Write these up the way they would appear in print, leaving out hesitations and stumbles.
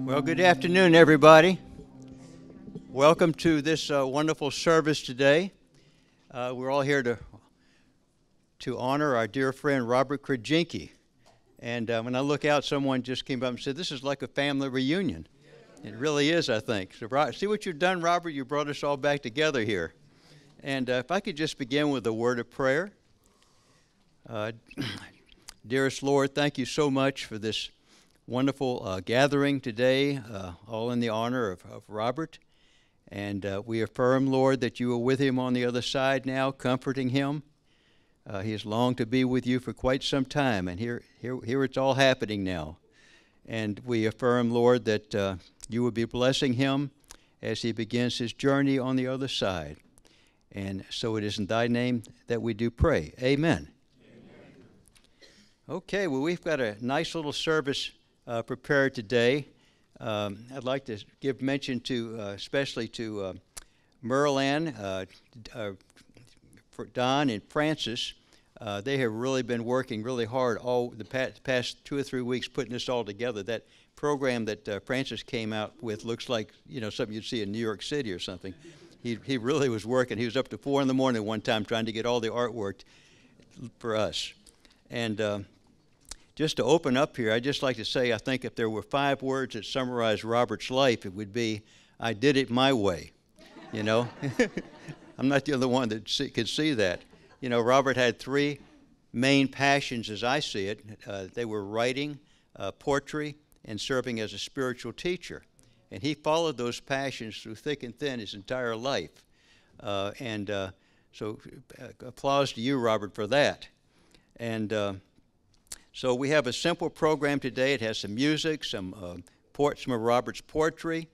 Well, good afternoon, everybody. Welcome to this wonderful service today. We're all here to honor our dear friend Robert Krajenke. And when I look out, someone just came up and said, "This is like a family reunion." It really is, I think. So, see what you've done, Robert? You brought us all back together here. And if I could just begin with a word of prayer. Dearest Lord, thank you so much for this wonderful gathering today, all in the honor of Robert. And we affirm, Lord, that you are with him on the other side now, comforting him. He has longed to be with you for quite some time, and here it's all happening now. And we affirm, Lord, that you will be blessing him as he begins his journey on the other side. And so it is in thy name that we do pray. Amen. Okay, well, we've got a nice little service prepared today. I'd like to give mention to, especially to Merlin, Don, and Francis. They have really been working really hard all the past 2 or 3 weeks putting this all together. That program that Francis came out with looks like, you know, something you'd see in New York City or something. He really was working. He was up to 4 in the morning one time trying to get all the artwork for us. And just to open up here, I'd just like to say, I think if there were 5 words that summarize Robert's life, it would be, I did it my way, you know? I'm not the only one that could see that. You know, Robert had 3 main passions as I see it. They were writing, poetry, and serving as a spiritual teacher. And he followed those passions through thick and thin his entire life. So applause to you, Robert, for that. And so we have a simple program today. It has some music, some of Robert's poetry,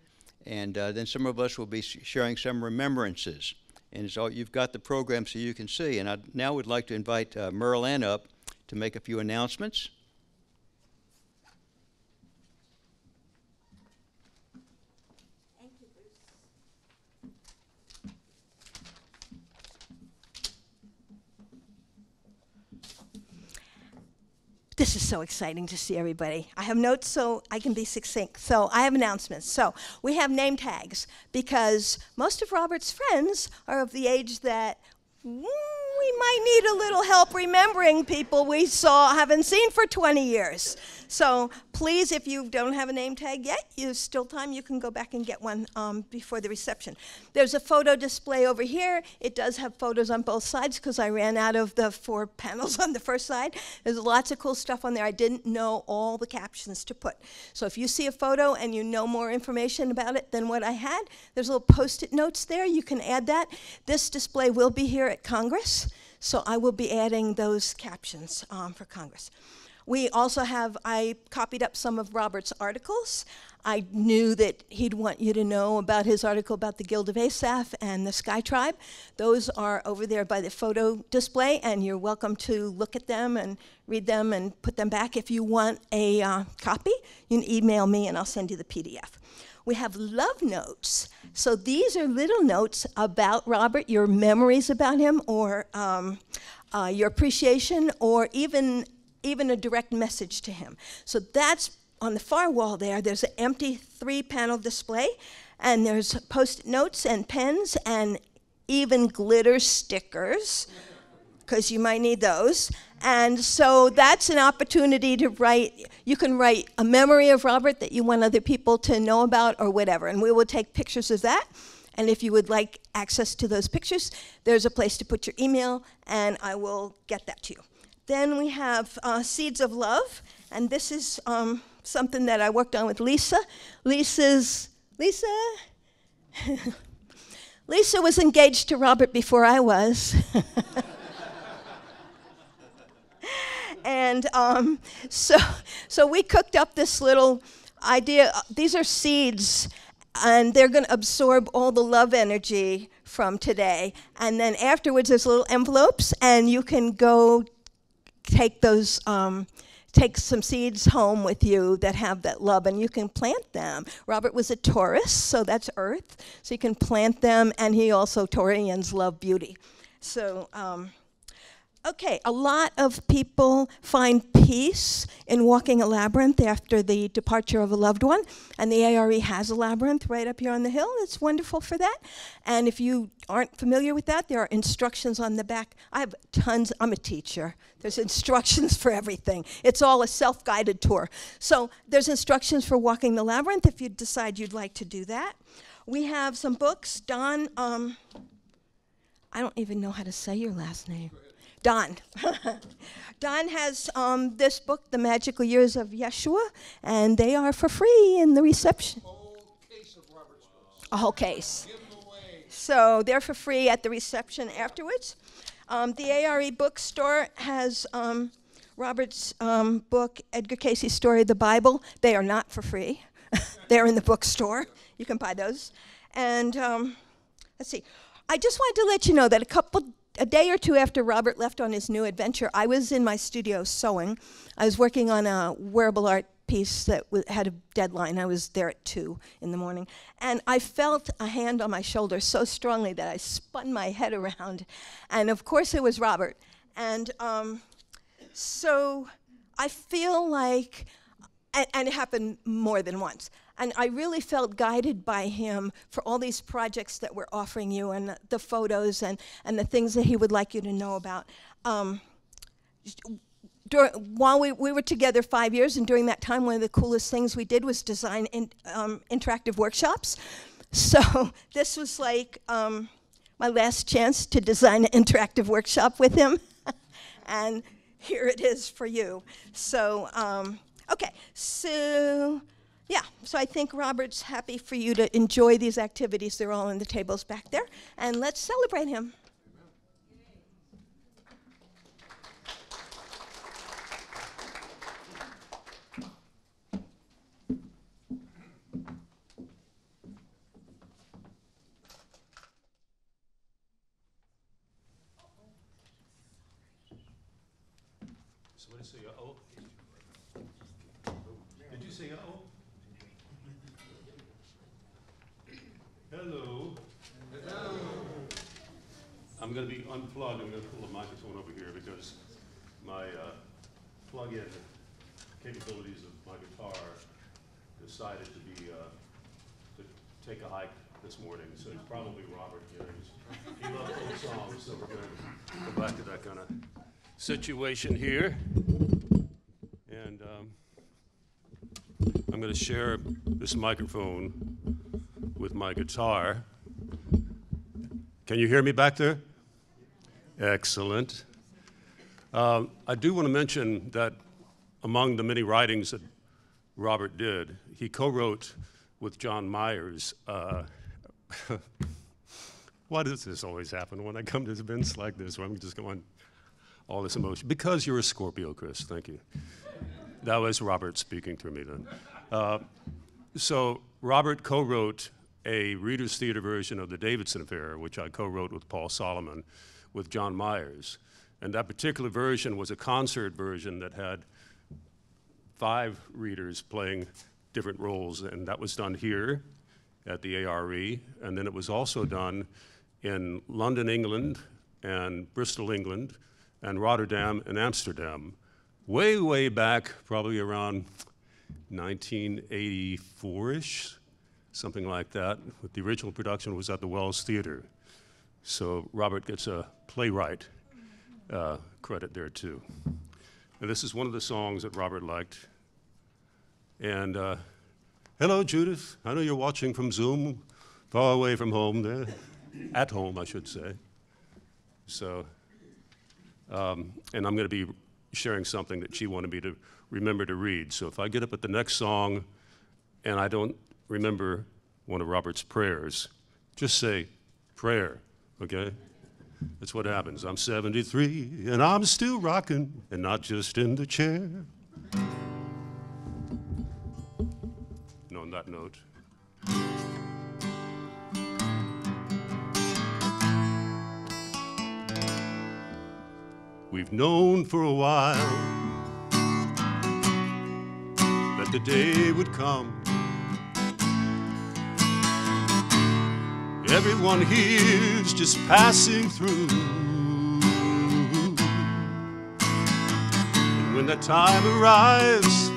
and then some of us will be sharing some remembrances. And so you've got the program so you can see. And I now would like to invite Merlin up to make a few announcements. Thank you, Bruce. This is so exciting to see everybody. I have notes so I can be succinct. So I have announcements. So we have name tags because most of Robert's friends are of the age that we might need a little help remembering people we haven't seen for 20 years. So please, if you don't have a name tag yet, there's still time. You can go back and get one before the reception. There's a photo display over here. It does have photos on both sides because I ran out of the 4 panels on the first side. There's lots of cool stuff on there. I didn't know all the captions to put. So if you see a photo and you know more information about it than what I had, there's little Post-it notes there. You can add that. This display will be here at Congress, so I will be adding those captions for Congress. We also I copied up some of Robert's articles. I knew that he'd want you to know about his article about the Guild of Asaph and the Sky Tribe. Those are over there by the photo display, and you're welcome to look at them and read them and put them back. If you want a copy, you can email me and I'll send you the PDF. We have love notes. So these are little notes about Robert, your memories about him, or your appreciation, or even a direct message to him. So that's on the far wall there. There's an empty 3-panel display, and there's Post-it notes and pens and even glitter stickers, because you might need those. And so that's an opportunity to write. You can write a memory of Robert that you want other people to know about or whatever, and we will take pictures of that. And if you would like access to those pictures, there's a place to put your email, and I will get that to you. Then we have Seeds of Love, and this is something that I worked on with Lisa. Lisa was engaged to Robert before I was. And so we cooked up this little idea. These are seeds, and they're going to absorb all the love energy from today. And then afterwards, there's little envelopes, and you can go take those, take some seeds home with you that have that love, and you can plant them. Robert was a Taurus, so that's earth, so you can plant them, and he also, Taurians love beauty. So Okay, a lot of people find peace in walking a labyrinth after the departure of a loved one, and the A.R.E. has a labyrinth right up here on the hill. It's wonderful for that. And if you aren't familiar with that, there are instructions on the back. I have tons. I'm a teacher. There's instructions for everything. It's all a self-guided tour. So there's instructions for walking the labyrinth if you decide you'd like to do that. We have some books. Don, I don't even know how to say your last name. Don. Don has this book, The Magical Years of Yeshua, and they are for free in the reception. Whole case of Robert's books. A whole case. Give them away. So they're for free at the reception afterwards. The A.R.E. bookstore has Robert's book, Edgar Casey's story, The Bible. They are not for free. They're in the bookstore. You can buy those. And let's see. I just wanted to let you know that a day or two after Robert left on his new adventure, I was in my studio sewing. I was working on a wearable art piece that had a deadline. I was there at 2 in the morning. And I felt a hand on my shoulder so strongly that I spun my head around. And of course it was Robert. And so I feel like, and it happened more than once. And I really felt guided by him for all these projects that we're offering you, and the photos and the things that he would like you to know about. While we were together 5 years, and during that time, one of the coolest things we did was design interactive workshops. So this was like my last chance to design an interactive workshop with him. And here it is for you. So, okay, so... yeah, so I think Robert's happy for you to enjoy these activities. They're all on the tables back there. And let's celebrate him. So what did you say, uh-oh? Did you say uh-oh? Hello. Hello. I'm going to be unplugged. I'm going to pull the microphone over here because my plug-in capabilities of my guitar decided to take a hike this morning. So it's probably Robert here. He loves old songs, so we're going to go back to that kind of situation here. And I'm going to share this microphone with my guitar. Can you hear me back there? Excellent. I do want to mention that among the many writings that Robert did, he co-wrote with John Myers. Why does this always happen when I come to events like this where I'm just going all this emotion? Because you're a Scorpio, Chris. Thank you. That was Robert speaking through me then. So Robert co-wrote a Reader's Theater version of the Davidson Affair, which I co-wrote with Paul Solomon, with John Myers. And that particular version was a concert version that had 5 readers playing different roles, and that was done here at the A.R.E., and then it was also done in London, England, and Bristol, England, and Rotterdam and Amsterdam, way, way back, probably around 1984-ish, something like that. But the original production was at the Wells Theater. So Robert gets a playwright credit there too. And this is one of the songs that Robert liked. And hello, Judith. I know you're watching from Zoom, far away from home there. At home, I should say. So, and I'm going to be sharing something that she wanted me to remember to read. So if I get up at the next song and I don't remember one of Robert's prayers, just say prayer, okay? That's what happens. I'm 73 and I'm still rocking and not just in the chair. And on that note, we've known for a while that the day would come. Everyone here's just passing through. that time arrives,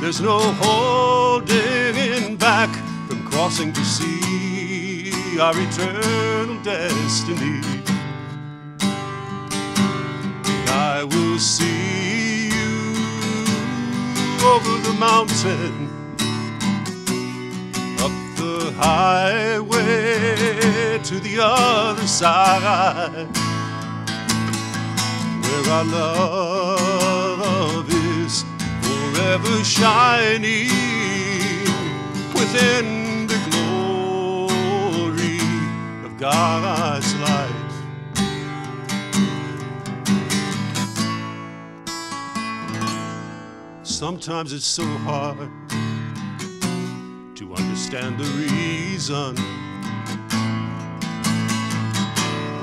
there's no holding back from crossing to see our eternal destiny. I will see you over the mountain, up the highway to the other side, where our love is forever shining within the glory of God's light. Sometimes it's so hard to understand the reason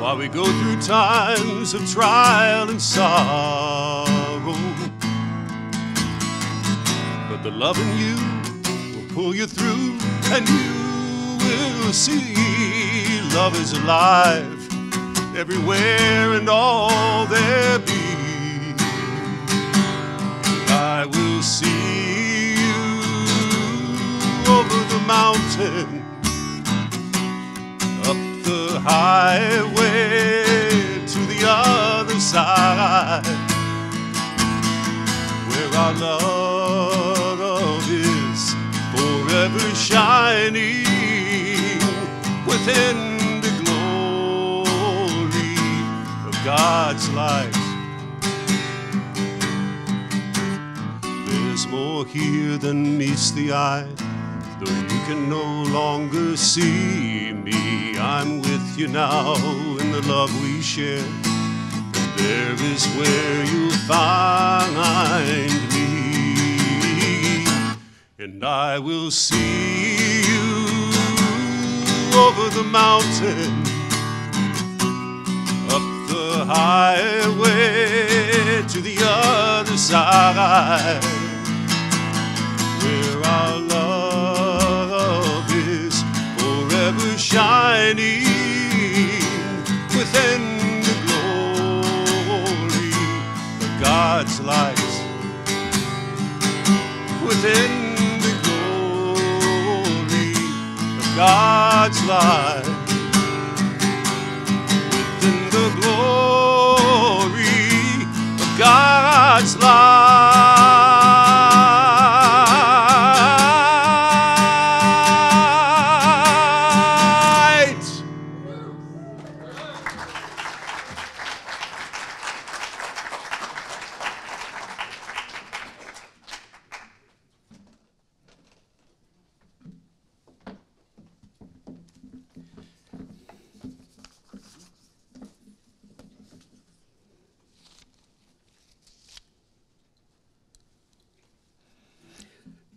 why we go through times of trial and sorrow. But the love in you will pull you through, and you will see love is alive everywhere and all there be. I will see you over the mountain, up the highway to the other side, where our love is forever shining within the glory of God's light. There's more here than meets the eye, though you can no longer see me. I'm with you now in the love we share, and there is where you'll find me. And I will see you over the mountain, up the highway to the other side, where our love is forever shining within the glory of God's light, within the glory of God's light, within the glory of God's light.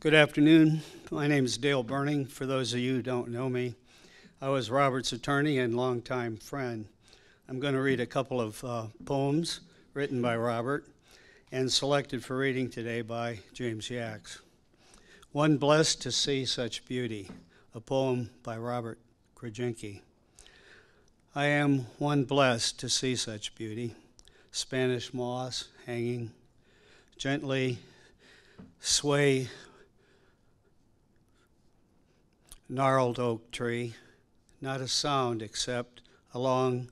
Good afternoon. My name is Dale Burning. For those of you who don't know me, I was Robert's attorney and longtime friend. I'm going to read a couple of poems written by Robert and selected for reading today by James Yax. One Blessed to See Such Beauty, a poem by Robert Krajenke. I am one blessed to see such beauty, Spanish moss hanging, gently sway gnarled oak tree, not a sound except along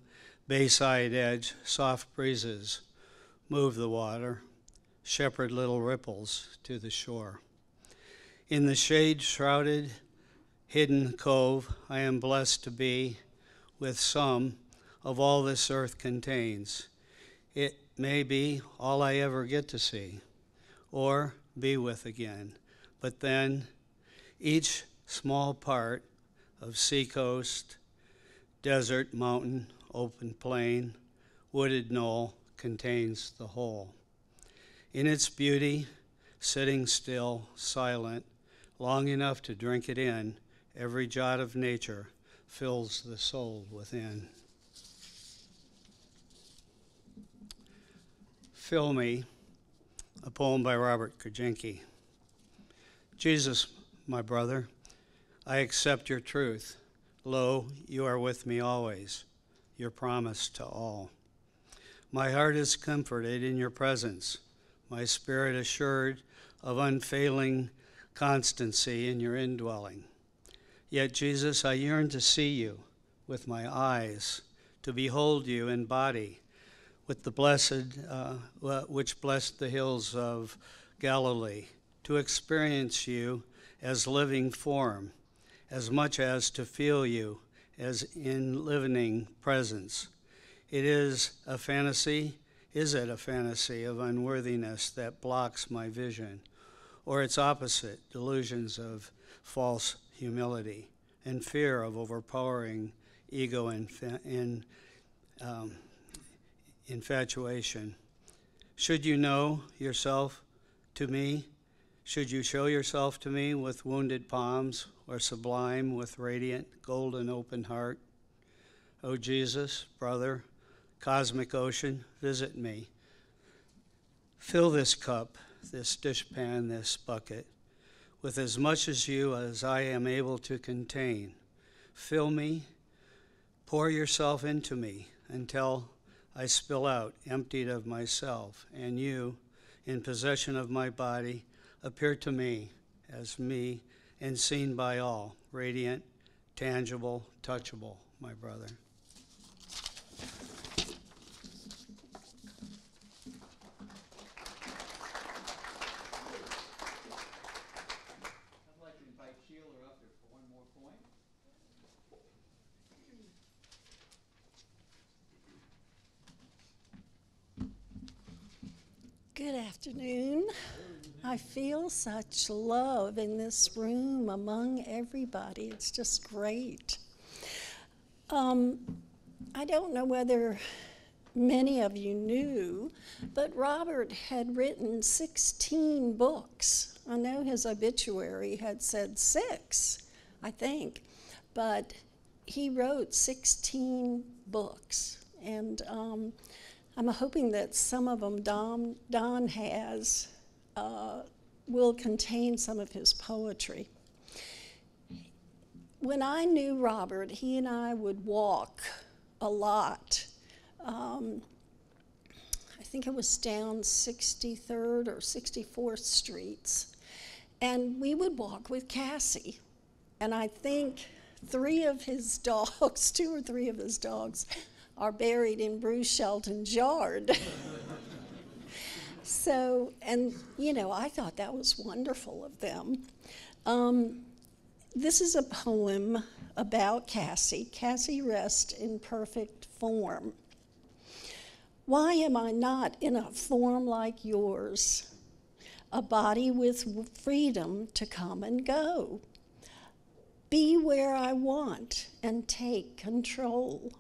bayside edge, soft breezes move the water, shepherd little ripples to the shore. In the shade-shrouded, hidden cove, I am blessed to be with some of all this earth contains. It may be all I ever get to see or be with again, but then each small part of seacoast, desert, mountain, open plain, wooded knoll contains the whole. In its beauty, sitting still, silent, long enough to drink it in, every jot of nature fills the soul within. Fill Me, a poem by Robert Krajenke. Jesus, my brother, I accept your truth. Lo, you are with me always, your promise to all. My heart is comforted in your presence. my spirit assured of unfailing constancy in your indwelling. Yet, Jesus, I yearn to see you with my eyes, to behold you in body, with the blessed, which blessed the hills of Galilee, to experience you as living form, as much as to feel you as in living presence. It is a fantasy. Is it a fantasy of unworthiness that blocks my vision, or its opposite, delusions of false humility and fear of overpowering ego and infatuation? Should you know yourself to me? Should you show yourself to me with wounded palms, or sublime with radiant golden open heart? O Jesus, brother, cosmic ocean, visit me. Fill this cup, this dishpan, this bucket, with as much as you as I am able to contain. Fill me, pour yourself into me until I spill out, emptied of myself, and you, in possession of my body, appear to me as me and seen by all, radiant, tangible, touchable, my brother. I'd like to invite Sheila up here for one more point. Good afternoon. I feel such love in this room among everybody. It's just great. I don't know whether many of you knew, but Robert had written 16 books. I know his obituary had said 6, I think, but he wrote 16 books. And I'm hoping that some of them Don has will contain some of his poetry. When I knew Robert, he and I would walk a lot. I think it was down 63rd or 64th Streets. And we would walk with Cassie. And I think 3 of his dogs, 2 or 3 of his dogs, are buried in Bruce Shelton's yard. So, and you know, I thought that was wonderful of them. This is a poem about Cassie. Cassie rests in perfect form. Why am I not in a form like yours? A body with freedom to come and go. Be where I want and take control.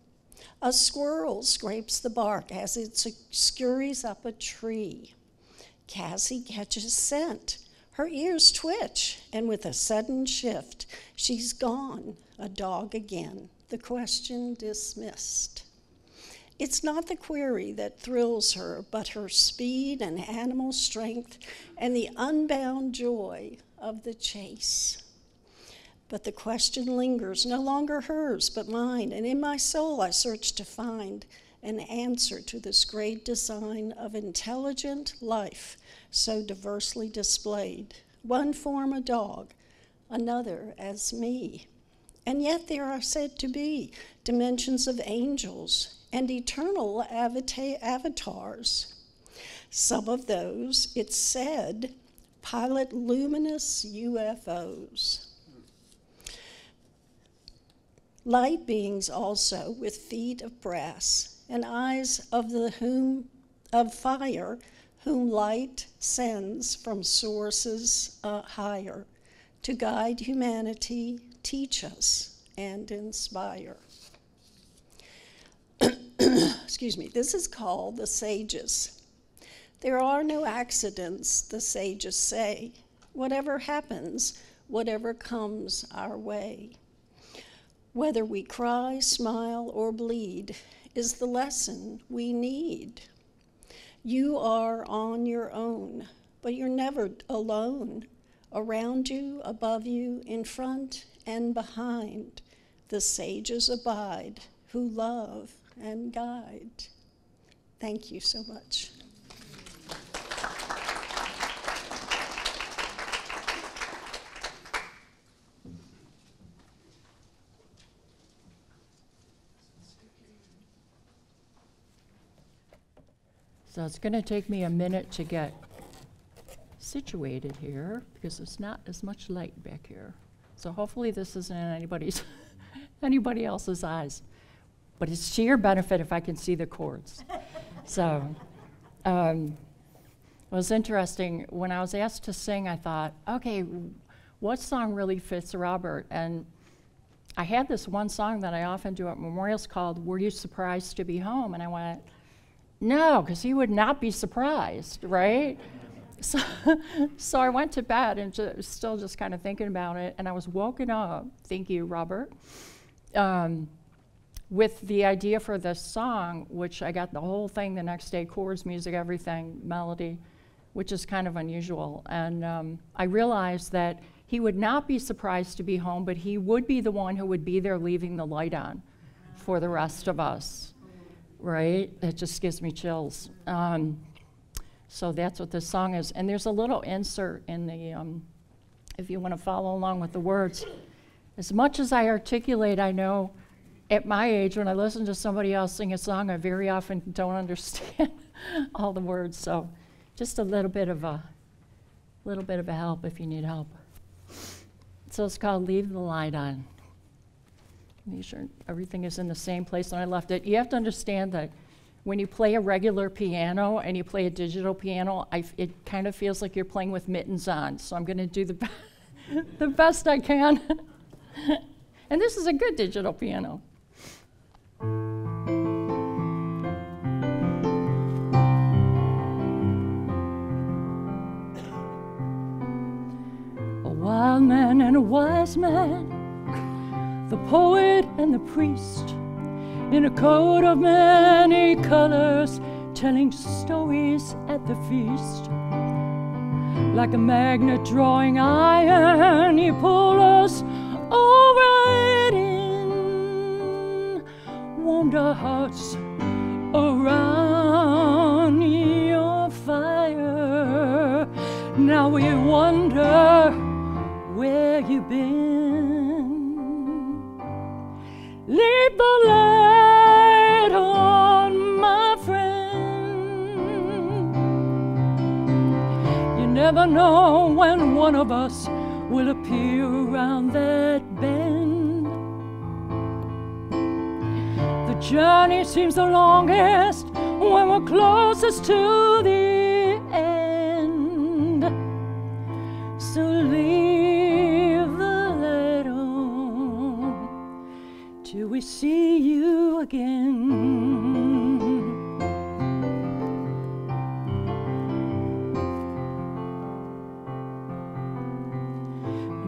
A squirrel scrapes the bark as it scurries up a tree. Cassie catches scent. Her ears twitch, and with a sudden shift, she's gone, a dog again, the question dismissed. It's not the query that thrills her, but her speed and animal strength and the unbound joy of the chase. But the question lingers, no longer hers, but mine, and in my soul I search to find an answer to this great design of intelligent life so diversely displayed. One form a dog, another as me. And yet there are said to be dimensions of angels and eternal avatars. Some of those, it's said, pilot luminous UFOs. Light beings also with feet of brass and eyes of fire, whom light sends from sources higher to guide humanity, teach us, and inspire. Excuse me, this is called the Sages. There are no accidents, the sages say. Whatever happens, whatever comes our way. Whether we cry, smile, or bleed is the lesson we need. You are on your own, but you're never alone. Around you, above you, in front and behind, the sages abide who love and guide. Thank you so much. So it's going to take me a minute to get situated here because it's not as much light back here. So hopefully this isn't in anybody else's eyes. But it's to your benefit if I can see the chords. So it was interesting. When I was asked to sing, I thought, okay, what song really fits Robert? And I had this one song that I often do at memorials called Were You Surprised to Be Home? And I went, no, because he would not be surprised, right? So I went to bed and still just kind of thinking about it, and I was woken up, thank you, Robert, with the idea for this song, which I got the whole thing the next day, chords, music, everything, melody, which is kind of unusual. And I realized that he would not be surprised to be home, but he would be the one who would be there leaving the light on for the rest of us, right? It just gives me chills. So that's what this song is. And there's a little insert in the, if you want to follow along with the words. As much as I articulate, I know at my age, when I listen to somebody else sing a song, I very often don't understand all the words. So just a little bit of a help if you need help. So it's called Leave the Light On. Make sure everything is in the same place when I left it. You have to understand that when you play a regular piano and you play a digital piano, it kind of feels like you're playing with mittens on. So I'm going to do the best I can. And this is a good digital piano. A wild man and a wise man, the poet and the priest, in a coat of many colors, telling stories at the feast. Like a magnet drawing iron, he pulled us all right in, warmed our hearts around your fire. Now we wonder where you've been. Leave the light on, my friend. You never know when one of us will appear around that bend. The journey seems the longest when we're closest to the end. So leave the light on till we see you again.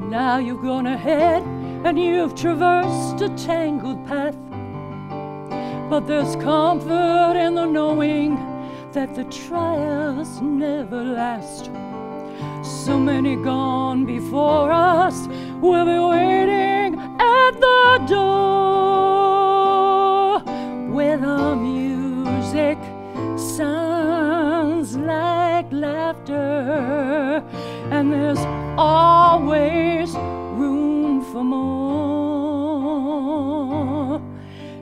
Now you've gone ahead and you've traversed a tangled path, but there's comfort in the knowing that the trials never last. So many gone before us will be waiting at the door, where the music sounds like laughter, and there's always room for more.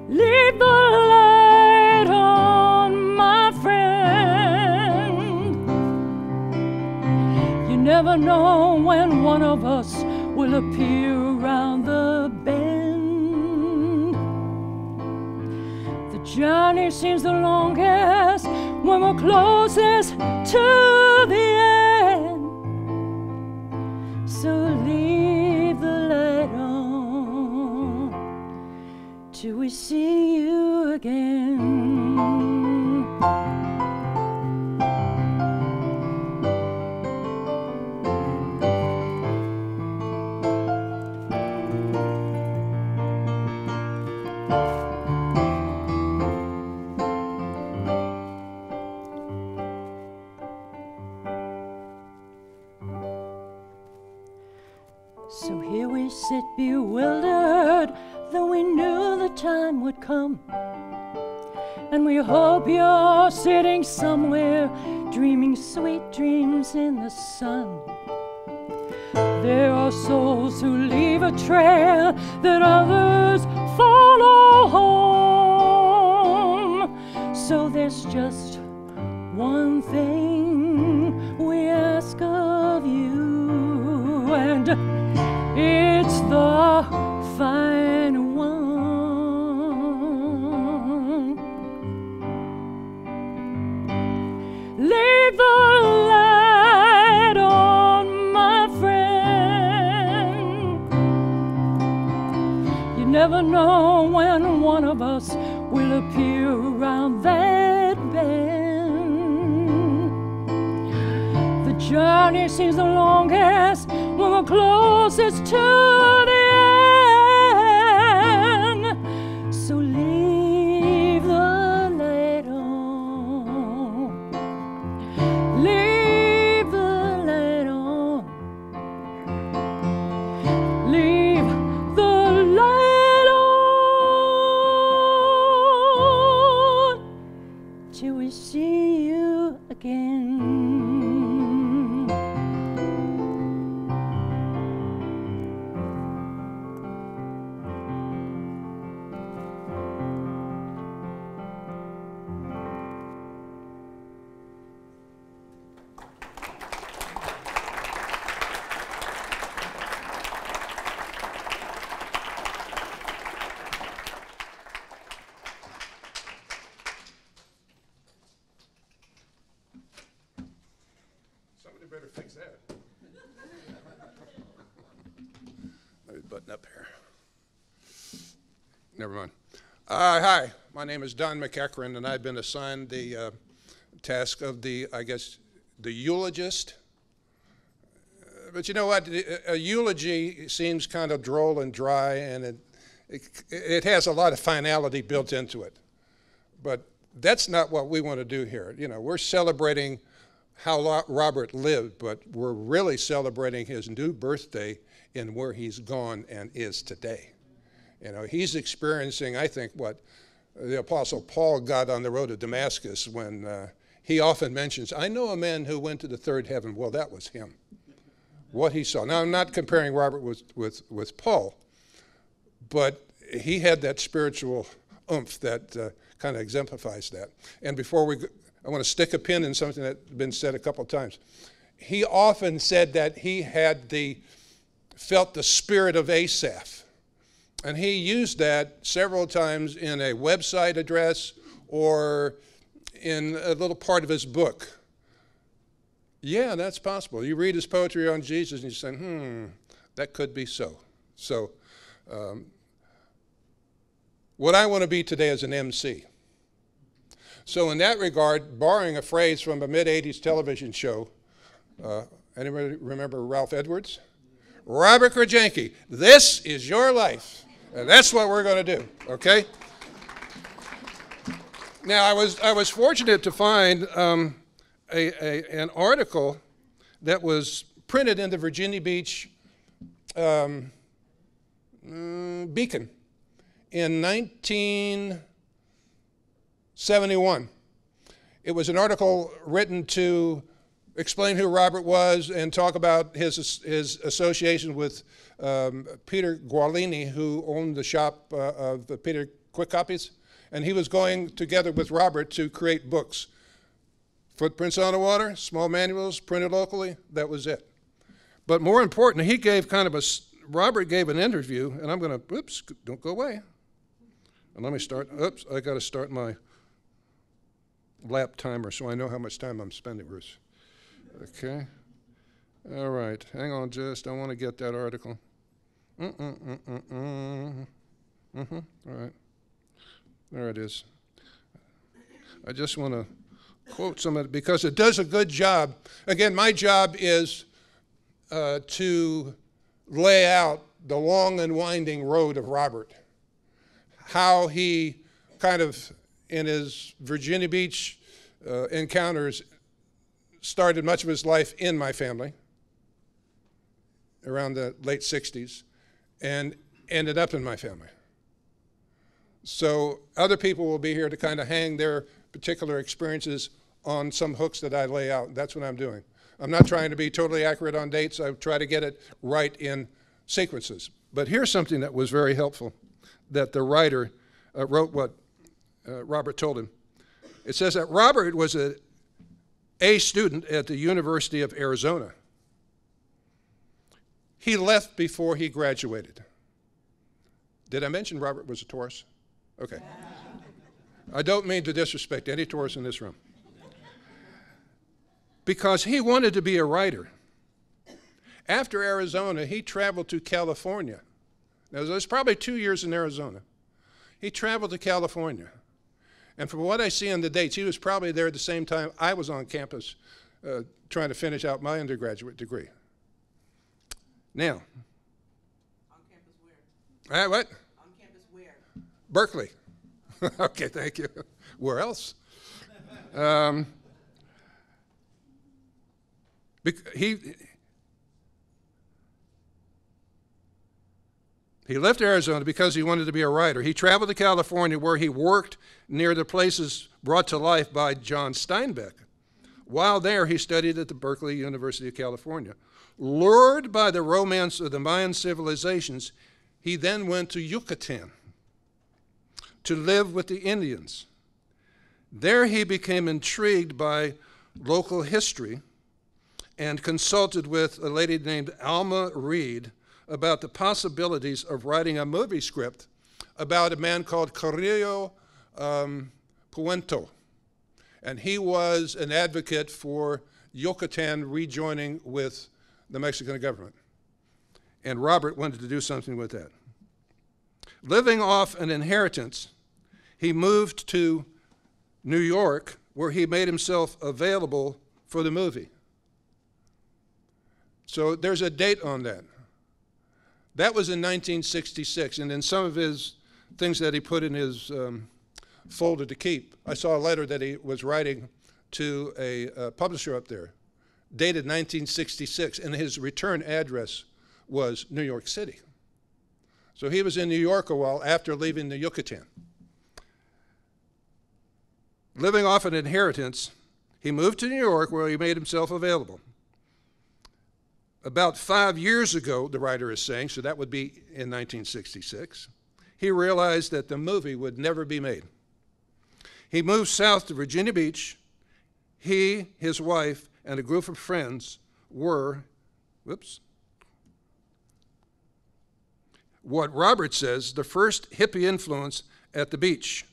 Leave the light on, my friend. You never know when one of us will appear around the bend. The journey seems the longest when we're closest to the end. So leave the light on till we see you again. So here we sit bewildered, though we knew the time would come. And we hope you're sitting somewhere, dreaming sweet dreams in the sun. There are souls who leave a trail that others follow home. So there's just one thing we ask of you, and it's the final one. Leave the light on, my friend. You never know when one of us will appear around that bend. The journey seems the longest when we're closest to the end. So leave the light on. Leave the light on. Leave the light on till we see you again. Somebody better fix that. Let me button up here. Never mind. Hi, my name is Don McEachran, and I've been assigned the task of the eulogist. But you know what? A eulogy seems kind of droll and dry, and it has a lot of finality built into it. But that's not what we want to do here. You know, we're celebrating how Robert lived, but we're really celebrating his new birthday in where he's gone and is today. You know, he's experiencing, I think, what the Apostle Paul got on the road to Damascus when he often mentions, I know a man who went to the third heaven. Well, that was him, what he saw. Now, I'm not comparing Robert with Paul, but he had that spiritual oomph that kind of exemplifies that. And before we go, I want to stick a pin in something that's been said a couple of times. He often said that he had felt the spirit of Asaph. And he used that several times in a website address or in a little part of his book. Yeah, that's possible. You read his poetry on Jesus and you say, that could be so. So what I want to be today is an MC. So in that regard, borrowing a phrase from a mid-'80s television show, anybody remember Ralph Edwards? Robert Krajenke, this is your life. And that's what we're going to do, okay? Now, I was fortunate to find an article that was printed in the Virginia Beach Beacon in 1971. It was an article written to explain who Robert was and talk about his association with Peter Guarlini, who owned the shop of the Peter Quick Copies. And he was going together with Robert to create books. Footprints on the Water, small manuals, printed locally, that was it. But more important, he gave Robert gave an interview, and I'm going to, oops, don't go away. And let me start, oops, I got to start my lap timer so I know how much time I'm spending, Bruce. Okay. All right. Hang on just. I want to get that article. All right. There it is. I just want to quote some of it because it does a good job. Again, my job is to lay out the long and winding road of Robert. How he kind of, in his Virginia Beach encounters, started much of his life in my family around the late 60s and ended up in my family. So other people will be here to kind of hang their particular experiences on some hooks that I lay out. That's what I'm doing. I'm not trying to be totally accurate on dates. I try to get it right in sequences. But here's something that was very helpful, that the writer wrote what Robert told him. It says that Robert was a student at the University of Arizona. He left before he graduated. Did I mention Robert was a Taurus? Okay. I don't mean to disrespect any Taurus in this room. Because he wanted to be a writer. After Arizona, he traveled to California. Now, there's probably 2 years in Arizona. He traveled to California. And from what I see on the dates, he was probably there at the same time I was on campus trying to finish out my undergraduate degree. Now. On campus where? What? On campus where? Berkeley. Okay, thank you. Where else? He left Arizona because he wanted to be a writer. He traveled to California where he worked near the places brought to life by John Steinbeck. While there, he studied at the Berkeley University of California. Lured by the romance of the Mayan civilizations, he then went to Yucatan to live with the Indians. There he became intrigued by local history and consulted with a lady named Alma Reed about the possibilities of writing a movie script about a man called Carrillo Puento. And he was an advocate for Yucatan rejoining with the Mexican government. And Robert wanted to do something with that. Living off an inheritance, he moved to New York, where he made himself available for the movie. So there's a date on that. That was in 1966, and in some of his things that he put in his folder to keep, I saw a letter that he was writing to a publisher up there, dated 1966, and his return address was New York City. So he was in New York a while after leaving the Yucatan. Living off an inheritance, he moved to New York where he made himself available. About 5 years ago, the writer is saying, so that would be in 1966, he realized that the movie would never be made. He moved south to Virginia Beach. He, his wife, and a group of friends were, what Robert says, the first hippie influence at the beach.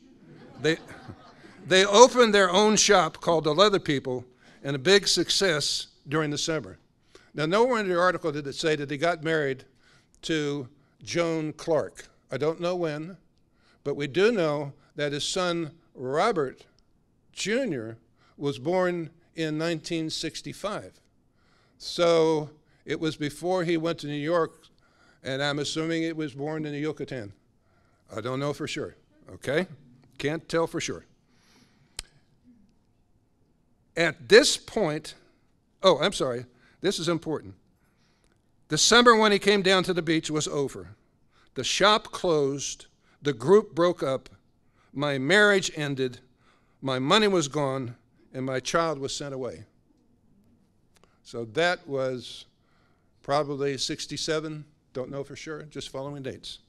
They opened their own shop called The Leather People, and a big success during the summer. Now, nowhere in the article did it say that he got married to Joan Clark. I don't know when, but we do know that his son, Robert Jr., was born in 1965. So it was before he went to New York, and I'm assuming it was born in the Yucatan. I don't know for sure, okay? Can't tell for sure. At this point, this is important. The summer when he came down to the beach was over. The shop closed, the group broke up, my marriage ended, my money was gone, and my child was sent away. So that was probably 67, don't know for sure, just following dates.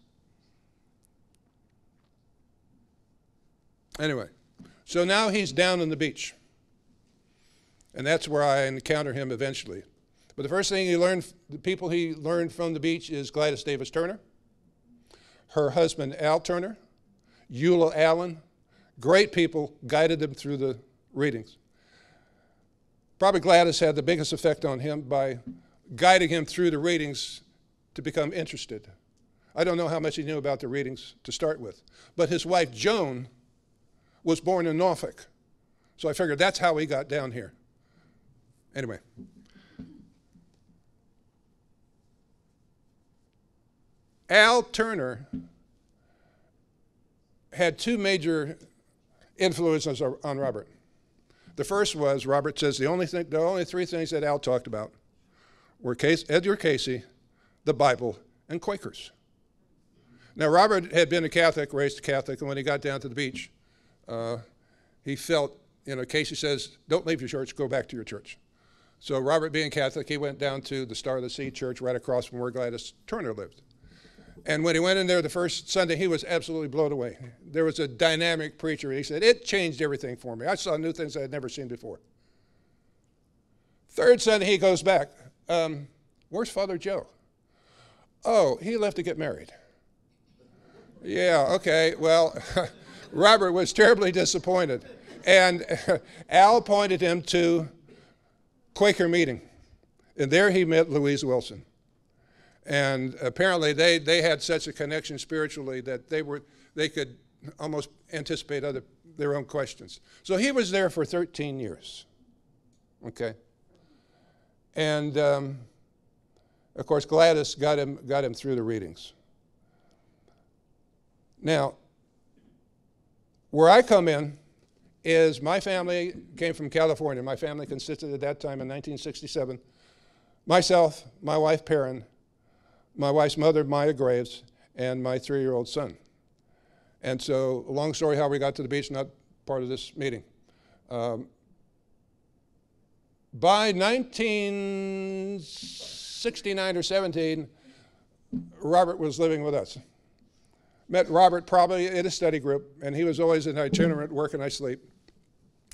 Anyway, so now he's down on the beach. And that's where I encounter him eventually. But the first thing he learned, the people he learned from the beach is Gladys Davis Turner, her husband Al Turner, Eula Allen. Great people, guided him through the readings. Probably Gladys had the biggest effect on him by guiding him through the readings to become interested. I don't know how much he knew about the readings to start with. But his wife Joan was born in Norfolk. So I figured that's how he got down here. Anyway. Al Turner had two major influences on Robert. The first was, Robert says, the only three things that Al talked about were Edgar Casey, the Bible, and Quakers. Now, Robert had been a Catholic, raised Catholic, and when he got down to the beach, he felt, Casey says, don't leave your church, go back to your church. So Robert, being Catholic, he went down to the Star of the Sea church right across from where Gladys Turner lived. And when he went in there the first Sunday, he was absolutely blown away. There was a dynamic preacher. He said, it changed everything for me. I saw new things I had never seen before. Third son, he goes back. Where's Father Joe? Oh, he left to get married. Yeah, okay, well, Robert was terribly disappointed. And Al pointed him to Quaker meeting. And there he met Louise Wilson. And apparently they had such a connection spiritually that they could almost anticipate their own questions. So he was there for 13 years, okay? And of course Gladys got him through the readings. Now, where I come in is my family came from California. My family consisted at that time in 1967, myself, my wife Perrin, my wife's mother Maya Graves, and my 3-year-old son. And so, long story how we got to the beach, not part of this meeting. By 1969 or 17, Robert was living with us. Met Robert probably in a study group, and he was always an itinerant, where can I sleep?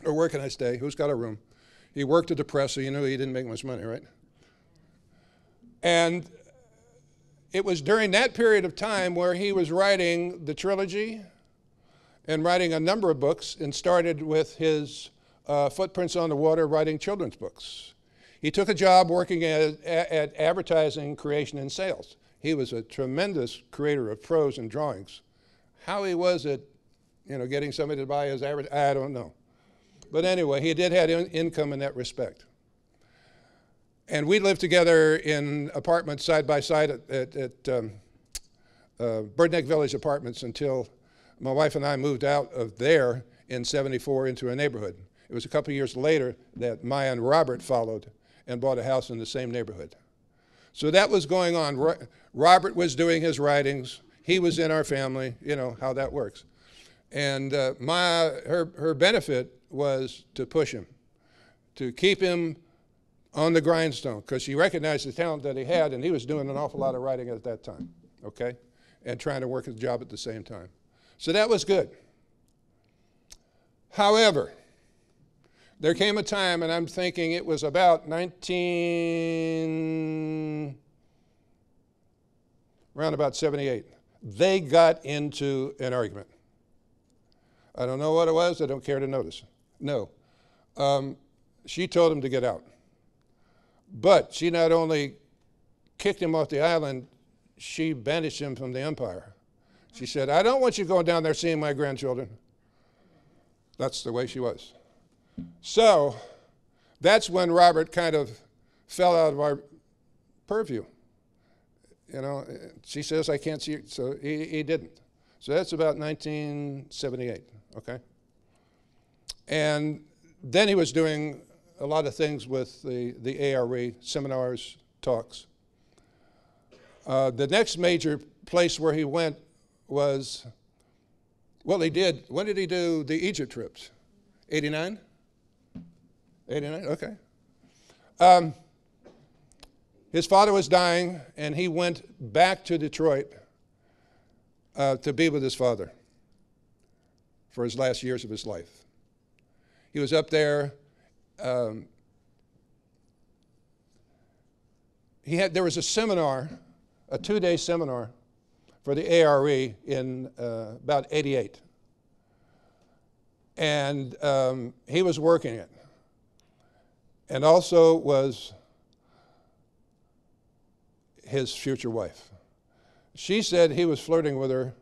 Or where can I stay? Who's got a room? He worked at the press, so you knew he didn't make much money, right? And it was during that period of time where he was writing the trilogy and writing a number of books, and started with his Footprints on the Water, writing children's books. He took a job working at advertising, creation, and sales. He was a tremendous creator of prose and drawings. How he was at, getting somebody to buy his advertising, I don't know. But anyway, he did have income in that respect. And we lived together in apartments side by side at Bird Neck Village Apartments until my wife and I moved out of there in '74 into a neighborhood. It was a couple of years later that Maya and Robert followed and bought a house in the same neighborhood. So that was going on. Robert was doing his writings. He was in our family, how that works. And her benefit was to push him, to keep him on the grindstone, because she recognized the talent that he had, and he was doing an awful lot of writing at that time, okay? And trying to work his job at the same time. So that was good. However, there came a time, and I'm thinking it was about around about 78. They got into an argument. I don't know what it was. I don't care to notice. No. She told him to get out. But she not only kicked him off the island, she banished him from the empire. She said, I don't want you going down there seeing my grandchildren. That's the way she was. So that's when Robert kind of fell out of our purview. She says, I can't see you, so he didn't. So that's about 1978, okay? And then he was doing a lot of things with the A.R.E, seminars, talks. The next major place where he went was, when did he do the Egypt trips? 89? 89, okay. His father was dying, and he went back to Detroit to be with his father for his last years of his life. He was up there. There was a seminar, a 2-day seminar for the A.R.E in about '88. And he was working it. And also was his future wife. She said he was flirting with her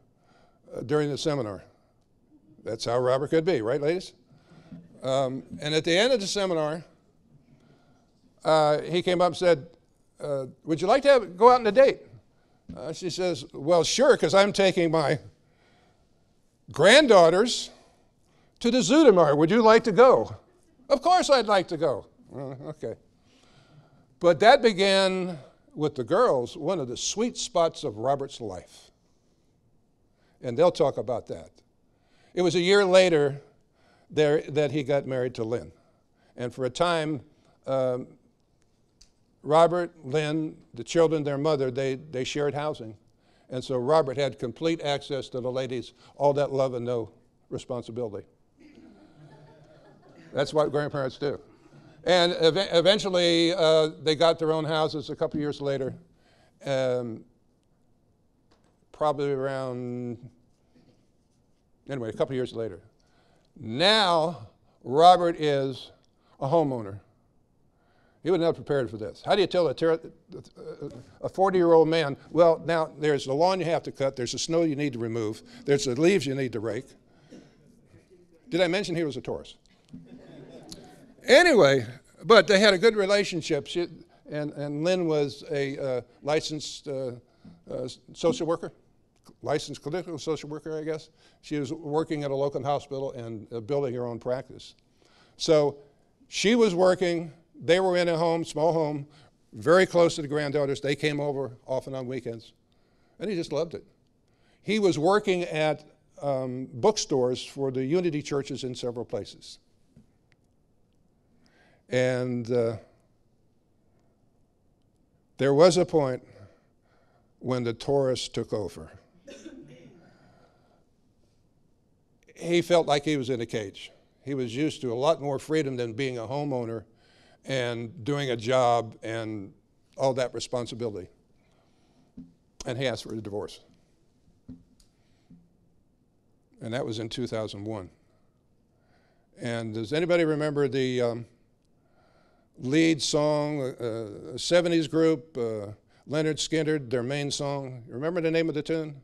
during the seminar. That's how Robert could be, right, ladies? And at the end of the seminar, he came up and said, would you like to go out on a date? She says, well, sure, because I'm taking my granddaughters to the zoo tomorrow. Would you like to go? Of course I'd like to go. Okay. But that began with the girls, one of the sweet spots of Robert's life. And they'll talk about that. It was a year later that he got married to Lynn. And for a time, Robert, Lynn, the children, their mother, they shared housing. And so Robert had complete access to the ladies, all that love and no responsibility. That's what grandparents do. And eventually, they got their own houses a couple years later, probably around, anyway, a couple years later. Now, Robert is a homeowner. He was not prepared for this. How do you tell a 40-year-old man, well, now there's the lawn you have to cut, there's the snow you need to remove, there's the leaves you need to rake. Did I mention he was a Taurus? Anyway, but they had a good relationship. And Lynn was a licensed social worker, licensed clinical social worker, I guess. She was working at a local hospital and building her own practice. So she was working. They were in a home, small home, very close to the granddaughters. They came over often on weekends, and he just loved it. He was working at bookstores for the Unity churches in several places. And there was a point when the Taurus took over. He felt like he was in a cage. He was used to a lot more freedom than being a homeowner and doing a job and all that responsibility. And he asked for a divorce. And that was in 2001. And does anybody remember the lead song, a 70s group, Leonard Skinner, their main song? Remember the name of the tune?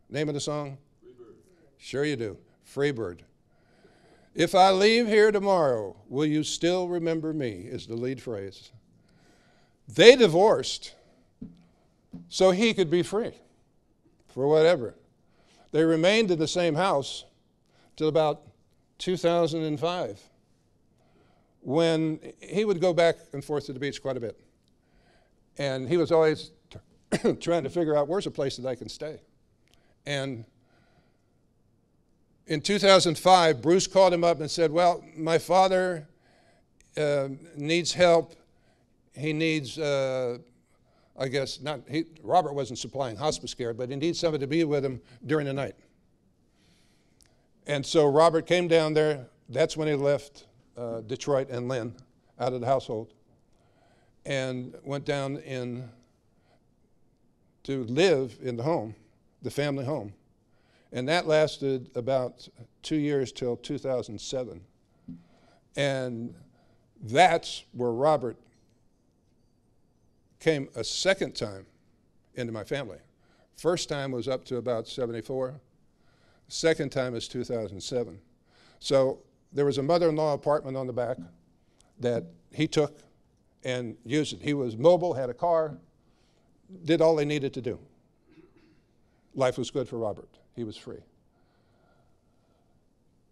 Name of the song? Freebird. Sure you do. Freebird. If I leave here tomorrow, will you still remember me, is the lead phrase. They divorced so he could be free for whatever. They remained in the same house till about 2005, when he would go back and forth to the beach quite a bit. And he was always trying to figure out, where's a place that I can stay? And in 2005, Bruce called him up and said, well, my father needs help. He needs, I guess, Robert wasn't supplying hospice care, but he needs somebody to be with him during the night. And so Robert came down there. That's when he left Detroit and Lynn out of the household and went down to live in the home, the family home. And that lasted about 2 years till 2007. And that's where Robert came a second time into my family. First time was up to about 74. Second time is 2007. So there was a mother-in-law apartment on the back that he took and used it. He was mobile, had a car, did all they needed to do. Life was good for Robert. He was free.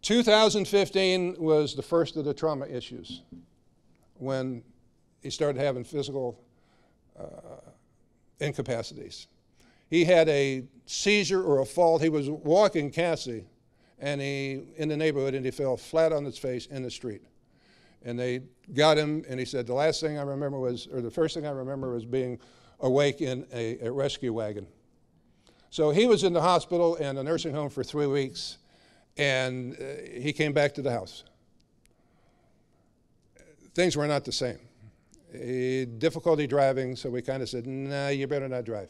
2015 was the first of the trauma issues when he started having physical incapacities. He had a seizure or a fall. He was walking Cassie and in the neighborhood, and he fell flat on his face in the street. And they got him, and he said, the first thing I remember was being awake in a rescue wagon. So he was in the hospital and a nursing home for 3 weeks, and he came back to the house. Things were not the same. Difficulty driving, so we kind of said, nah, you better not drive.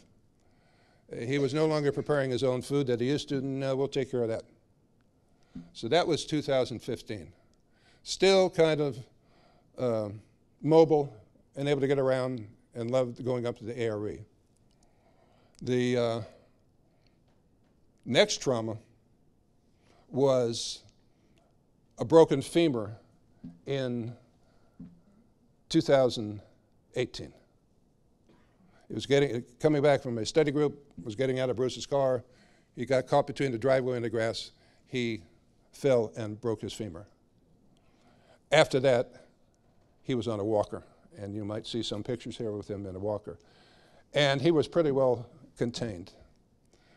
He was no longer preparing his own food that he used to. No, we'll take care of that. So that was 2015. Still kind of mobile and able to get around and loved going up to the A.R.E. The next trauma was a broken femur in 2018. He was coming back from a study group, was getting out of Bruce's car. He got caught between the driveway and the grass. He fell and broke his femur. After that, he was on a walker, and you might see some pictures here with him in a walker. And he was pretty well contained.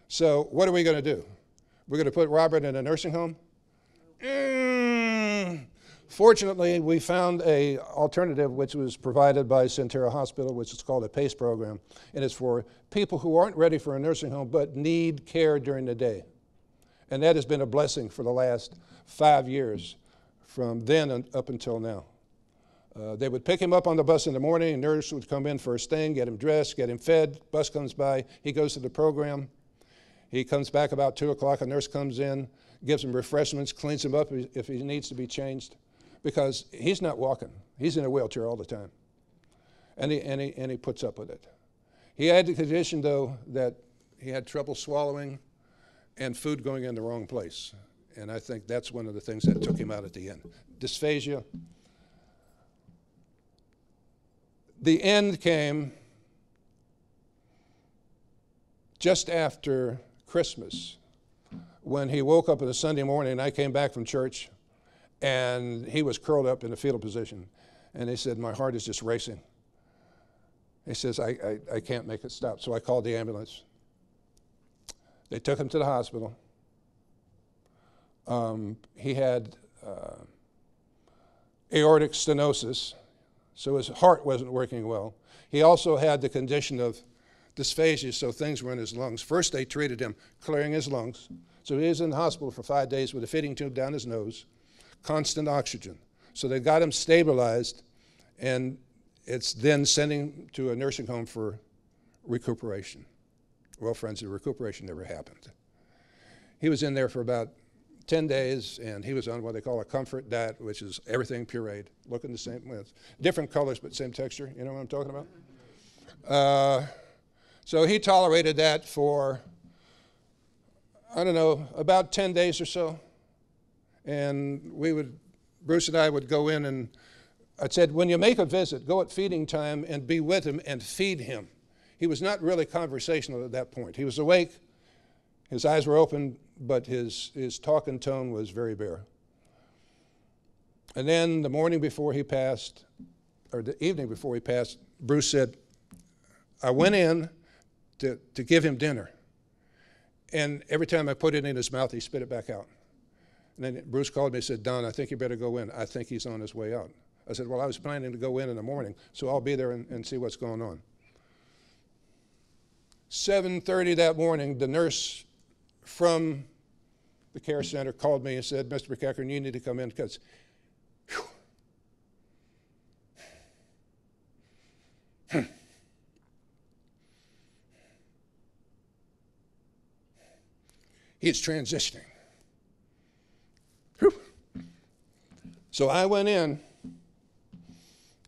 So what are we going to do? We're going to put Robert in a nursing home? Fortunately, we found an alternative which was provided by Centera Hospital, which is called a PACE program, and it's for people who aren't ready for a nursing home but need care during the day. And that has been a blessing for the last 5 years, from then up until now. They would pick him up on the bus in the morning, and nurse would come in first thing, get him dressed, get him fed. Bus comes by, he goes to the program. He comes back about 2 o'clock, a nurse comes in, gives him refreshments, cleans him up if he needs to be changed, because he's not walking. He's in a wheelchair all the time. And he puts up with it. He had the condition, though, that he had trouble swallowing and food going in the wrong place. And I think that's one of the things that took him out at the end. Dysphagia. The end came just after Christmas, when he woke up on a Sunday morning, and I came back from church, and he was curled up in a fetal position. And he said, my heart is just racing. He says, I can't make it stop. So I called the ambulance. They took him to the hospital. He had aortic stenosis, so his heart wasn't working well. He also had the condition of dysphagia, so things were in his lungs. First, they treated him, clearing his lungs. So he was in the hospital for 5 days with a feeding tube down his nose, constant oxygen. So they got him stabilized, and it's then sending him to a nursing home for recuperation. Well, friends, the recuperation never happened. He was in there for about 10 days, and he was on what they call a comfort diet, which is everything pureed, looking the same, with different colors but same texture. You know what I'm talking about? So he tolerated that for, I don't know, about 10 days or so. And Bruce and I would go in, and I said, when you make a visit, go at feeding time and be with him and feed him. He was not really conversational at that point. He was awake, his eyes were open, but his talk and tone was very bare. And then the morning before he passed, or the evening before he passed, Bruce said, I went in to give him dinner. And every time I put it in his mouth, he spit it back out. And then Bruce called me and said, Don, I think you better go in. I think he's on his way out. I said, well, I was planning to go in the morning, so I'll be there and see what's going on. 7:30 that morning, the nurse from the care center called me and said, Mr. McEachern, you need to come in because he's transitioning. So I went in,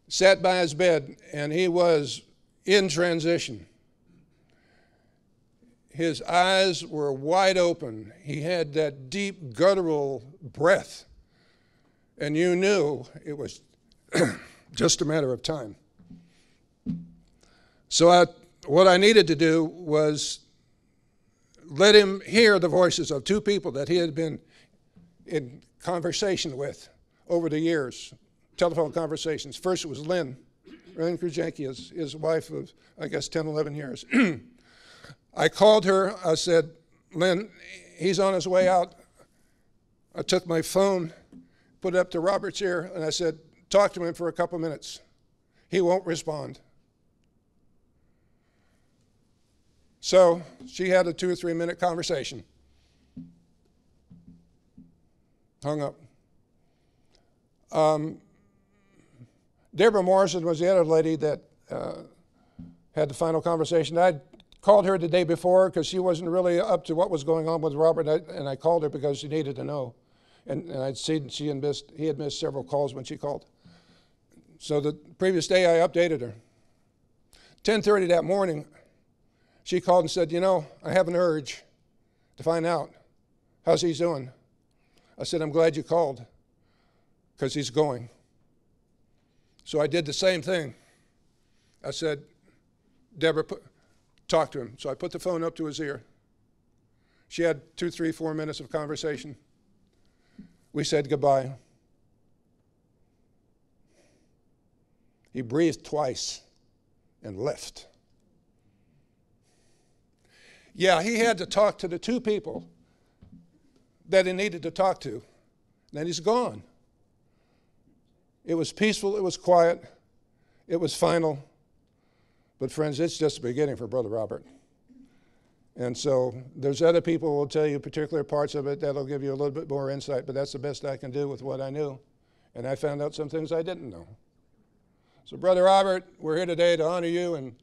sat by his bed, and he was in transition. His eyes were wide open. He had that deep guttural breath, and you knew it was just a matter of time. So what I needed to do was let him hear the voices of two people that he had been in conversation with over the years, telephone conversations. First it was Lynn Krajenke, his wife of, I guess, 10, 11 years. I called her, I said, Lynn, he's on his way out. I took my phone, put it up to Robert's ear, and I said, talk to him for a couple minutes. He won't respond. So she had a 2 or 3 minute conversation. Hung up. Deborah Morrison was the other lady that had the final conversation. I called her the day before because she wasn't really up to what was going on with Robert, and I called her because she needed to know. And I'd seen he had missed several calls when she called. So the previous day I updated her. 10:30 that morning, she called and said, you know, I have an urge to find out how's he doing. I said, I'm glad you called because he's going. So I did the same thing. I said, Deborah, talk to him. So I put the phone up to his ear. She had 2, 3, 4 minutes of conversation. We said goodbye. He breathed twice and left. Yeah, he had to talk to the two people that he needed to talk to. Then he's gone. It was peaceful, it was quiet, it was final. But friends, it's just the beginning for Brother Robert. And so there's other people who will tell you particular parts of it that'll give you a little bit more insight, but that's the best I can do with what I knew. And I found out some things I didn't know. So, Brother Robert, we're here today to honor you, and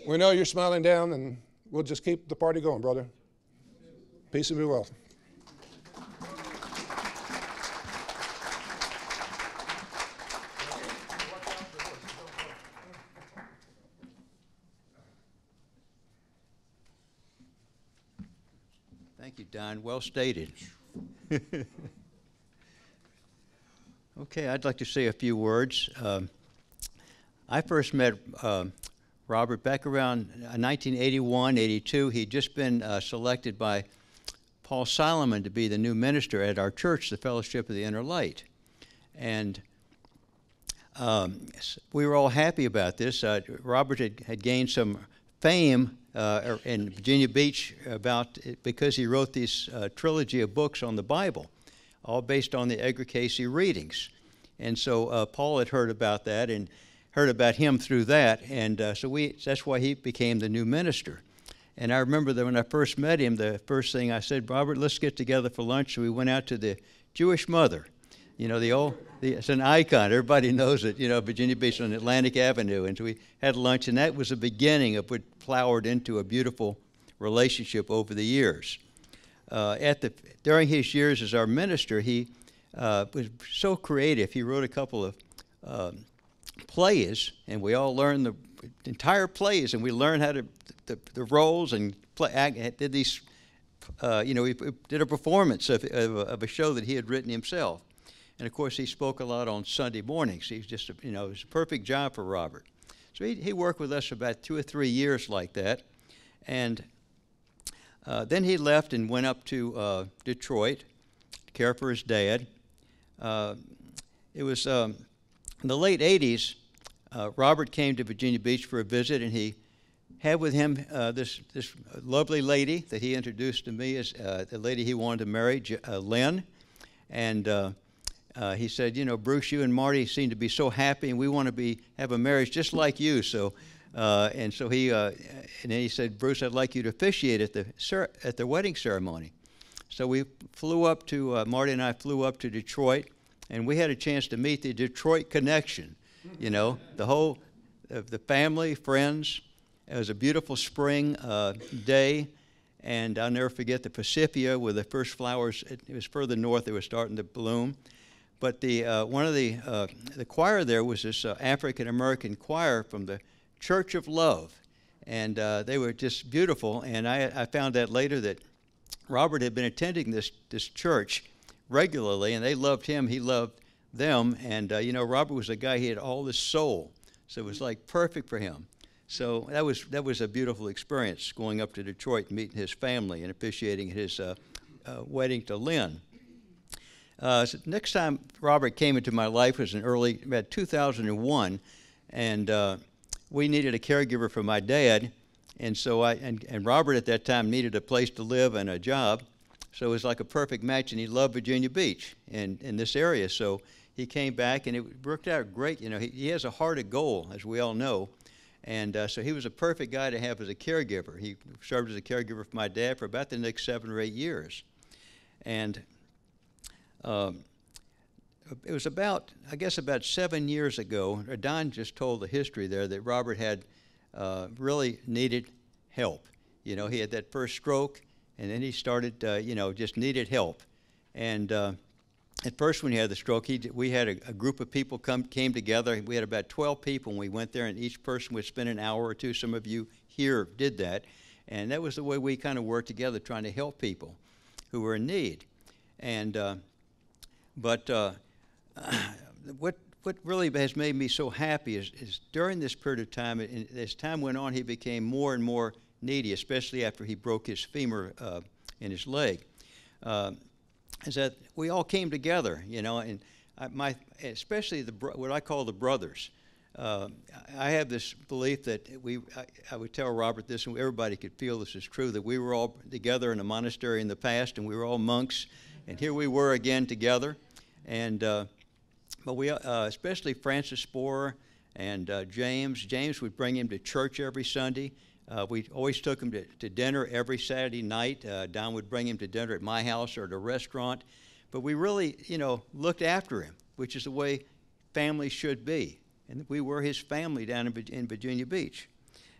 we know you're smiling down, and we'll just keep the party going, brother. Peace and be well. Thank you, Don. Well stated. Okay, I'd like to say a few words. I first met Robert back around 1981, 82. He'd just been selected by Paul Solomon to be the new minister at our church, the Fellowship of the Inner Light. And we were all happy about this. Robert had gained some fame in Virginia Beach because he wrote this trilogy of books on the Bible, all based on the Edgar Casey readings. And so Paul had heard about that and heard about him through that, and that's why he became the new minister. And I remember that when I first met him, the first thing I said, Robert, let's get together for lunch. So we went out to the Jewish Mother. You know, it's an icon. Everybody knows it, you know, Virginia Beach on Atlantic Avenue. And so we had lunch, and that was the beginning of what flowered into a beautiful relationship over the years. During his years as our minister, he was so creative. He wrote a couple of plays, and we all learned the entire plays, and we learned how to the roles and did these. We did a performance of a show that he had written himself. And of course, he spoke a lot on Sunday mornings. He's just, it was a perfect job for Robert. So he worked with us for about 2 or 3 years like that. And then he left and went up to Detroit to care for his dad. It was in the late 80s, Robert came to Virginia Beach for a visit, and he had with him this lovely lady that he introduced to me as the lady he wanted to marry, Lynn. And he said, Bruce, you and Marty seem to be so happy, and we want to have a marriage just like you. So, and then he said, Bruce, I'd like you to officiate at the wedding ceremony. So we flew up to Marty and I flew up to Detroit, and we had a chance to meet the Detroit connection. The family, friends. It was a beautiful spring day, and I'll never forget the Pacifica with the first flowers. It was further north; they were starting to bloom. But one of the choir there was this African American choir from the Church of Love, and they were just beautiful. And I found out later that Robert had been attending this church regularly, and they loved him. He loved them, and Robert was a guy. He had all this soul, so it was like perfect for him. So that was a beautiful experience, going up to Detroit and meeting his family and officiating his wedding to Lynn. So next time Robert came into my life was in about 2001, and we needed a caregiver for my dad, and so and Robert at that time needed a place to live and a job, so it was like a perfect match, and he loved Virginia Beach and in this area, so he came back, and it worked out great. He has a heart of gold, as we all know. And so he was a perfect guy to have as a caregiver. He served as a caregiver for my dad for about the next 7 or 8 years. And it was about 7 years ago, Don just told the history there, that Robert had really needed help. He had that first stroke, and then he started, just needed help. And at first, when he had the stroke, we had a group of people came together. We had about 12 people, and we went there, and each person would spend an hour or two. Some of you here did that. And that was the way we kind of worked together, trying to help people who were in need. And what really has made me so happy is during this period of time, and as time went on, he became more and more needy, especially after he broke his femur in his leg. Is that we all came together, and especially what I call the brothers. I have this belief that I would tell Robert this, and everybody could feel this is true, that we were all together in a monastery in the past, and we were all monks, and here we were again together. And but we, especially Francis Sporer and James would bring him to church every Sunday. We always took him to dinner every Saturday night. Don would bring him to dinner at my house or at a restaurant. But we really, looked after him, which is the way families should be. and we were his family down in Virginia Beach.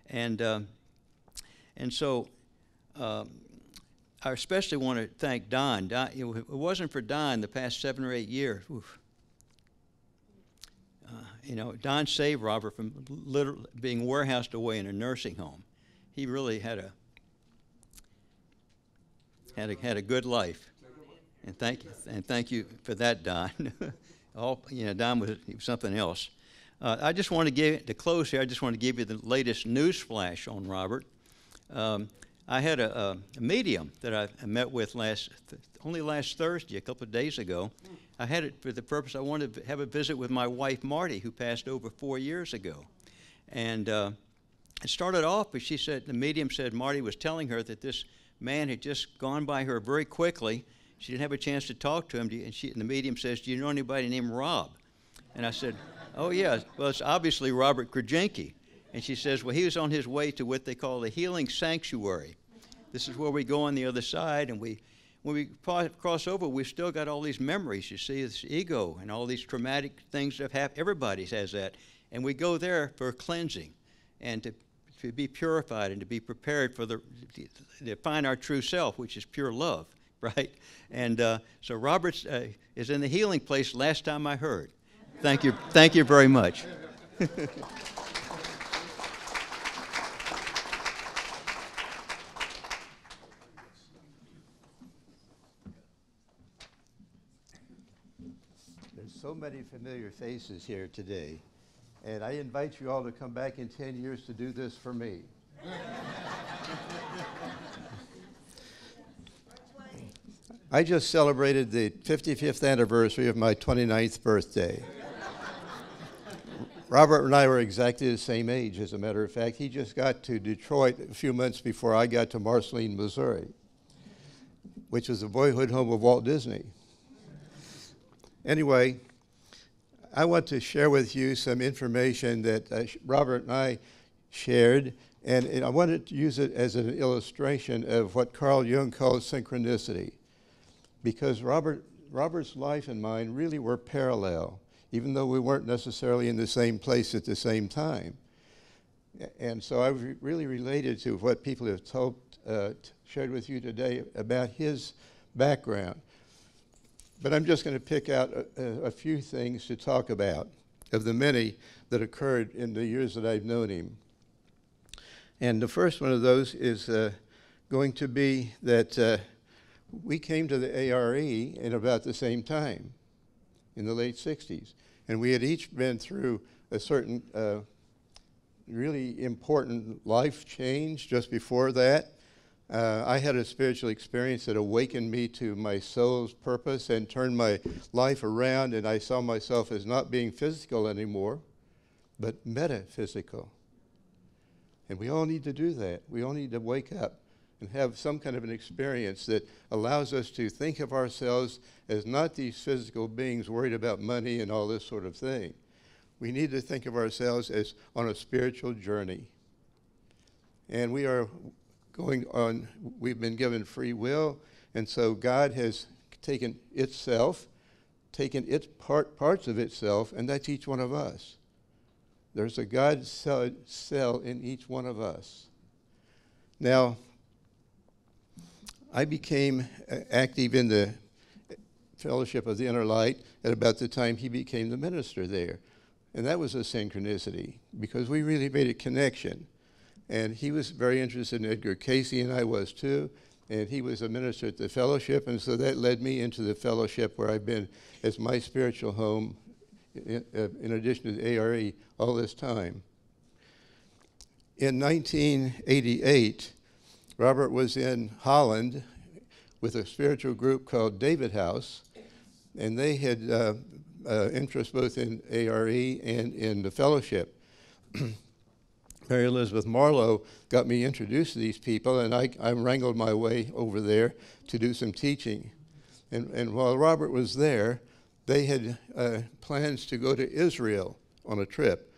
And so I especially want to thank Don. Don, if it wasn't for Don the past 7 or 8 years, Don saved Robert from literally being warehoused away in a nursing home. He really had a good life, and thank you for that, Don. Don was something else. I just want to close here. I just want to give you the latest news flash on Robert. I had a medium that I met with only last Thursday, a couple of days ago. I had it for the purpose I wanted to have a visit with my wife, Marty, who passed over 4 years ago. And it started off, but the medium said Marty was telling her that this man had just gone by her very quickly. She didn't have a chance to talk to him, and the medium says, "Do you know anybody named Rob?" And I said, "Oh, yeah, well, it's obviously Robert Krajenke." And she says, "Well, he was on his way to what they call the Healing Sanctuary. This is where we go on the other side, and when we cross over, we've still got all these memories. You see, this ego and all these traumatic things that have happened. Everybody has that. And we go there for cleansing and to be purified and to be prepared for to find our true self, which is pure love, right?" And so Robert is in the healing place last time I heard. Thank you very much. So many familiar faces here today, and I invite you all to come back in 10 years to do this for me. I just celebrated the 55th anniversary of my 29th birthday. Robert and I were exactly the same age, as a matter of fact. He just got to Detroit a few months before I got to Marceline, Missouri, which was the boyhood home of Walt Disney. Anyway, I want to share with you some information that Robert and I shared, and I wanted to use it as an illustration of what Carl Jung calls synchronicity, because Robert's life and mine really were parallel, even though we weren't necessarily in the same place at the same time. And so I really related to what people have shared with you today about his background. But I'm just going to pick out a few things to talk about of the many that occurred in the years that I've known him. And the first one of those is going to be that we came to the A.R.E. in about the same time, in the late 60s. And we had each been through a certain really important life change just before that. I had a spiritual experience that awakened me to my soul's purpose and turned my life around, and I saw myself as not being physical anymore, but metaphysical. And we all need to do that. We all need to wake up and have some kind of an experience that allows us to think of ourselves as not these physical beings worried about money and all this sort of thing. We need to think of ourselves as on a spiritual journey. And we are going on, we've been given free will, and so God has taken its parts of itself, and that's each one of us. There's a God cell in each one of us. Now, I became active in the Fellowship of the Inner Light at about the time he became the minister there. And that was a synchronicity, because we really made a connection. And he was very interested in Edgar Casey, and I was too. And he was a minister at the fellowship, and so that led me into the fellowship where I've been as my spiritual home, in addition to the A.R.E. all this time. In 1988, Robert was in Holland with a spiritual group called David House, and they had interest both in A.R.E. and in the fellowship. Mary Elizabeth Marlowe got me introduced to these people, and I wrangled my way over there to do some teaching. And while Robert was there, they had plans to go to Israel on a trip.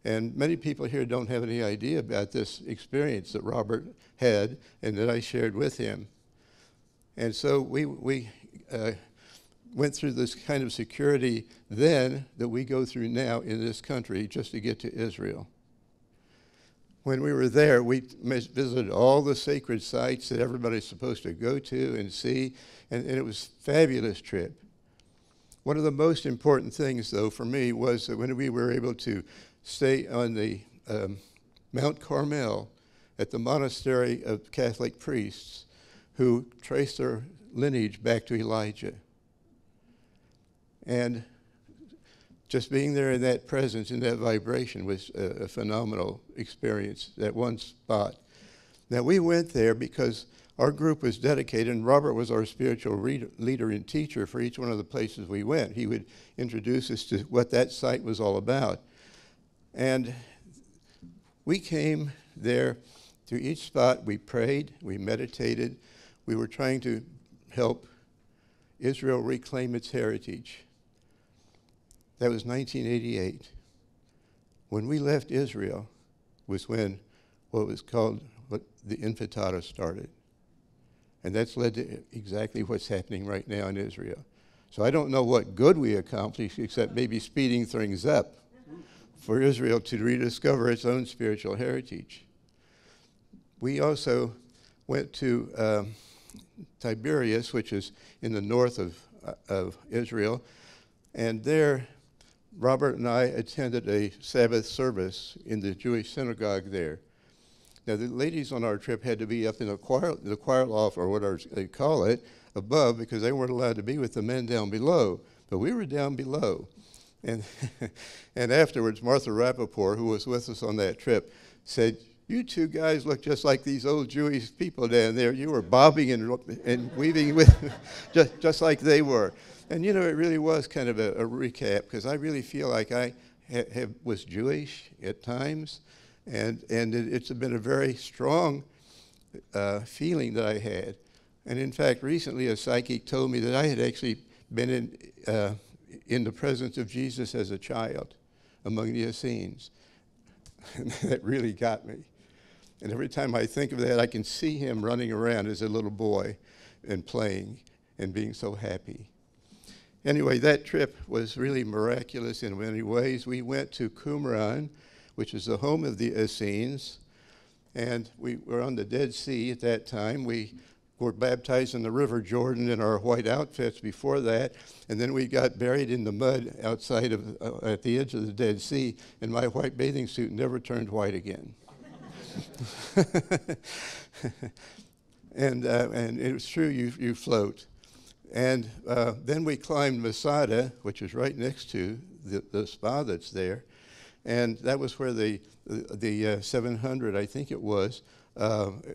And many people here don't have any idea about this experience that Robert had and that I shared with him. And so we went through this kind of security then that we go through now in this country just to get to Israel. When we were there, we visited all the sacred sites that everybody's supposed to go to and see, and it was a fabulous trip. One of the most important things, though, for me was that when we were able to stay on the Mount Carmel at the monastery of Catholic priests who traced their lineage back to Elijah. And just being there in that presence, in that vibration, was a phenomenal experience, that one spot. Now, we went there because our group was dedicated, and Robert was our spiritual leader and teacher for each one of the places we went. He would introduce us to what that site was all about. And we came there to each spot. We prayed, we meditated. We were trying to help Israel reclaim its heritage. That was 1988. When we left Israel was when what the Intifada started. And that's led to exactly what's happening right now in Israel. So I don't know what good we accomplished except maybe speeding things up for Israel to rediscover its own spiritual heritage. We also went to Tiberias, which is in the north of Israel, and there Robert and I attended a Sabbath service in the Jewish synagogue there. Now, the ladies on our trip had to be up in the choir loft, or whatever they call it, above, because they weren't allowed to be with the men down below. But we were down below. And, and afterwards, Martha Rappaport, who was with us on that trip, said, "You two guys look just like these old Jewish people down there. You were bobbing and weaving with just like they were." And, you know, it really was kind of a recap, because I really feel like I was Jewish at times, and it's been a very strong feeling that I had. And, in fact, recently a psychic told me that I had actually been in the presence of Jesus as a child among the Essenes. And that really got me. And every time I think of that, I can see him running around as a little boy and playing and being so happy. Anyway, that trip was really miraculous in many ways. We went to Qumran, which is the home of the Essenes, and we were on the Dead Sea at that time. We were baptized in the River Jordan in our white outfits before that, and then we got buried in the mud outside of, at the edge of the Dead Sea, and my white bathing suit never turned white again. And it was true, you float. And then we climbed Masada, which is right next to the spa that's there. And that was where the 700, I think it was,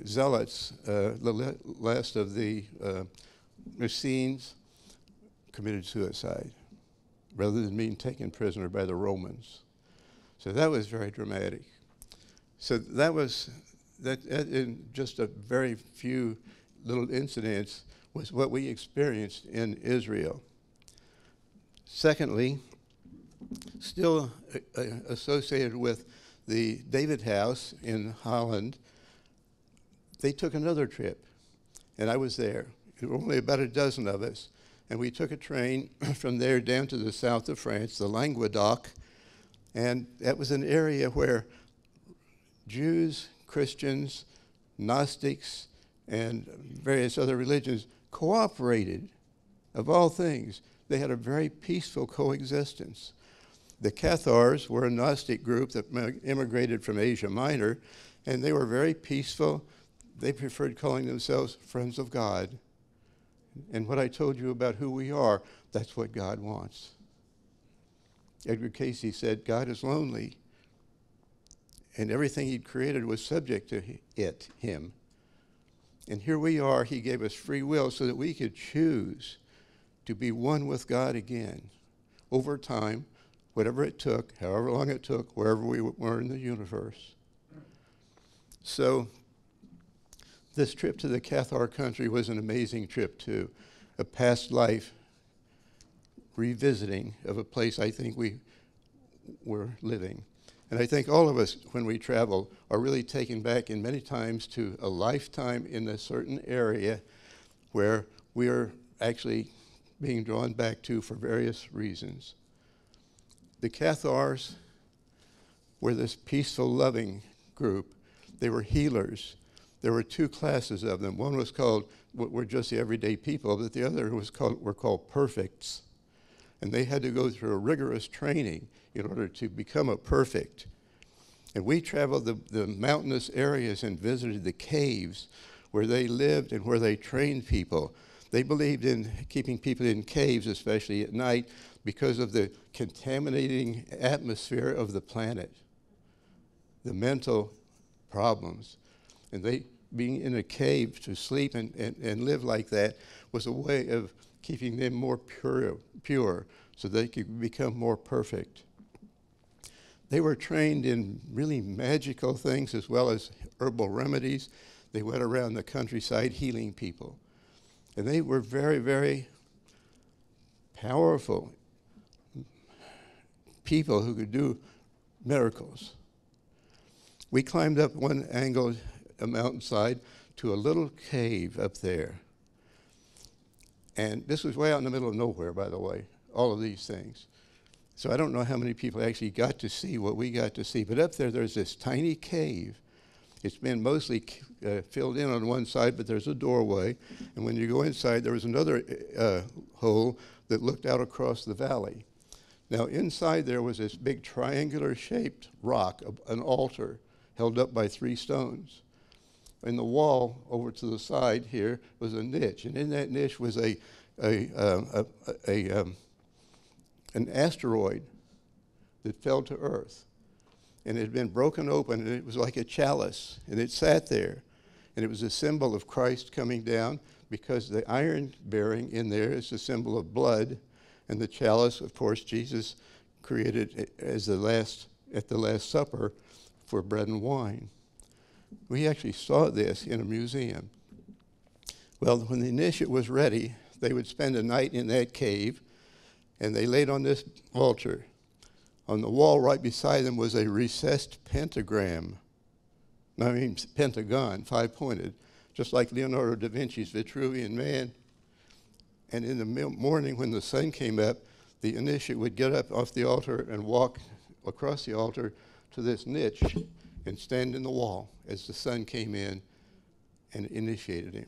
zealots, the last of the Essenes, committed suicide rather than being taken prisoner by the Romans. So that was very dramatic. So that was, in just a very few little incidents, was what we experienced in Israel. Secondly, still associated with the David House in Holland, they took another trip, and I was there. There were only about a dozen of us, and we took a train from there down to the south of France, the Languedoc, and that was an area where Jews, Christians, Gnostics, and various other religions cooperated. Of all things, they had a very peaceful coexistence. The Cathars were a Gnostic group that immigrated from Asia Minor, and they were very peaceful. They preferred calling themselves friends of God. And what I told you about who we are, that's what God wants. Edgar Cayce said, God is lonely, and everything he'd created was subject to him. And here we are, he gave us free will so that we could choose to be one with God again over time, whatever it took, however long it took, wherever we were in the universe. So this trip to the Cathar country was an amazing trip too, a past life revisiting of a place I think we were living. And I think all of us, when we travel, are really taken back in many times to a lifetime in a certain area where we are actually being drawn back to for various reasons. The Cathars were this peaceful, loving group. They were healers. There were two classes of them. One was called, what were just the everyday people, but the other were called perfects. And they had to go through a rigorous training in order to become a perfect. And we traveled the mountainous areas and visited the caves where they lived and where they trained people. They believed in keeping people in caves, especially at night, because of the contaminating atmosphere of the planet, the mental problems. And they, being in a cave to sleep and live like that was a way of keeping them more pure so they could become more perfect. They were trained in really magical things as well as herbal remedies. They went around the countryside healing people. And they were very, very powerful people who could do miracles. We climbed up one angle, a mountainside, to a little cave up there. And this was way out in the middle of nowhere, by the way, all of these things. So I don't know how many people actually got to see what we got to see. But up there's this tiny cave. It's been mostly filled in on one side, but there's a doorway. And when you go inside, there was another hole that looked out across the valley. Now, inside there was this big triangular-shaped rock, an altar, held up by 3 stones. In the wall over to the side here was a niche, and in that niche was an asteroid that fell to Earth. And it had been broken open, and it was like a chalice, and it sat there. And it was a symbol of Christ coming down, because the iron bearing in there is a symbol of blood, and the chalice, of course, Jesus created as at the Last Supper for bread and wine. We actually saw this in a museum. Well, when the initiate was ready, they would spend a night in that cave, and they laid on this altar. On the wall right beside them was a recessed pentagon, 5-pointed, just like Leonardo da Vinci's Vitruvian Man. And in the morning when the sun came up, the initiate would get up off the altar and walk across the altar to this niche and stand in the wall as the sun came in and initiated him.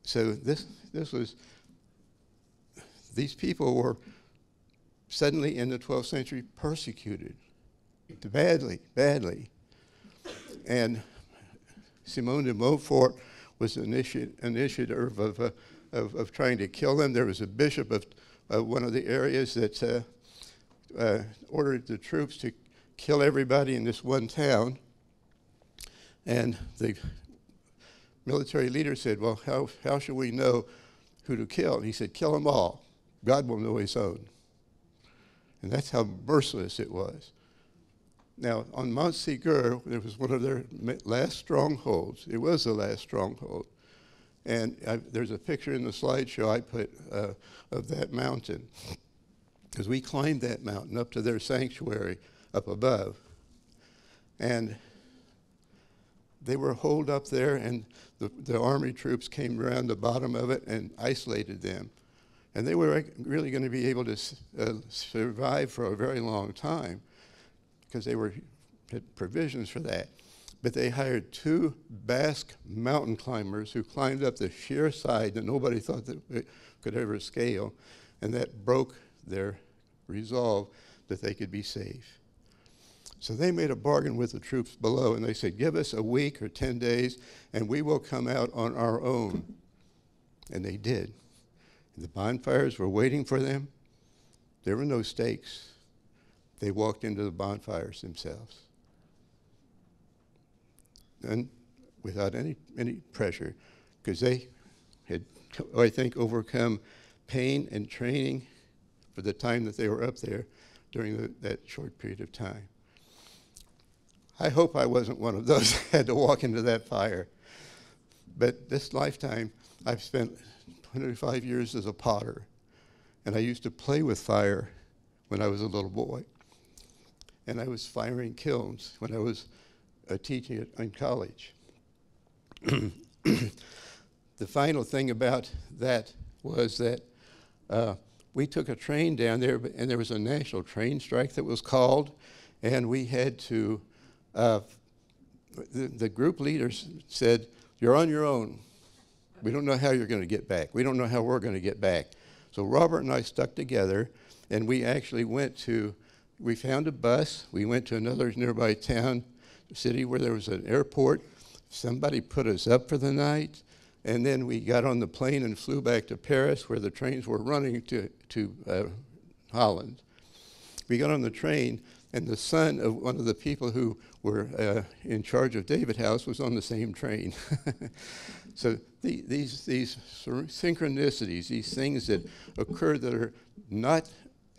So these people were suddenly in the 12th century persecuted badly. And Simone de Montfort was the initiator of trying to kill them. There was a bishop of one of the areas that ordered the troops to kill everybody in this one town. And the military leader said, well, how should we know who to kill? And he said, kill them all. God will know his own. And that's how merciless it was. Now, on Mont Ségur, there was one of their last strongholds. It was the last stronghold. And there's a picture in the slideshow I put of that mountain, because we climbed that mountain up to their sanctuary up above. And they were holed up there, and the army troops came around the bottom of it and isolated them. And they were really going to be able to survive for a very long time, because they had provisions for that. But they hired 2 Basque mountain climbers who climbed up the sheer side that nobody thought that it could ever scale, and that broke their resolve that they could be safe. So they made a bargain with the troops below, and they said, give us a week or 10 days, and we will come out on our own. And they did. The bonfires were waiting for them. There were no stakes. They walked into the bonfires themselves. And without any pressure, because they had, I think, overcome pain and training for the time that they were up there during that short period of time. I hope I wasn't one of those that had to walk into that fire. But this lifetime, I've spent 25 years as a potter, and I used to play with fire when I was a little boy. And I was firing kilns when I was teaching in college. The final thing about that was that we took a train down there, and there was a national train strike that was called, and we had to, the group leaders said, "You're on your own. We don't know how you're going to get back. We don't know how we're going to get back." So Robert and I stuck together, and we actually we found a bus. We went to another nearby town, city where there was an airport. Somebody put us up for the night, and then we got on the plane and flew back to Paris, where the trains were running to Holland. We got on the train, and the son of one of the people who were in charge of David House was on the same train. So these synchronicities, these things that occur that are not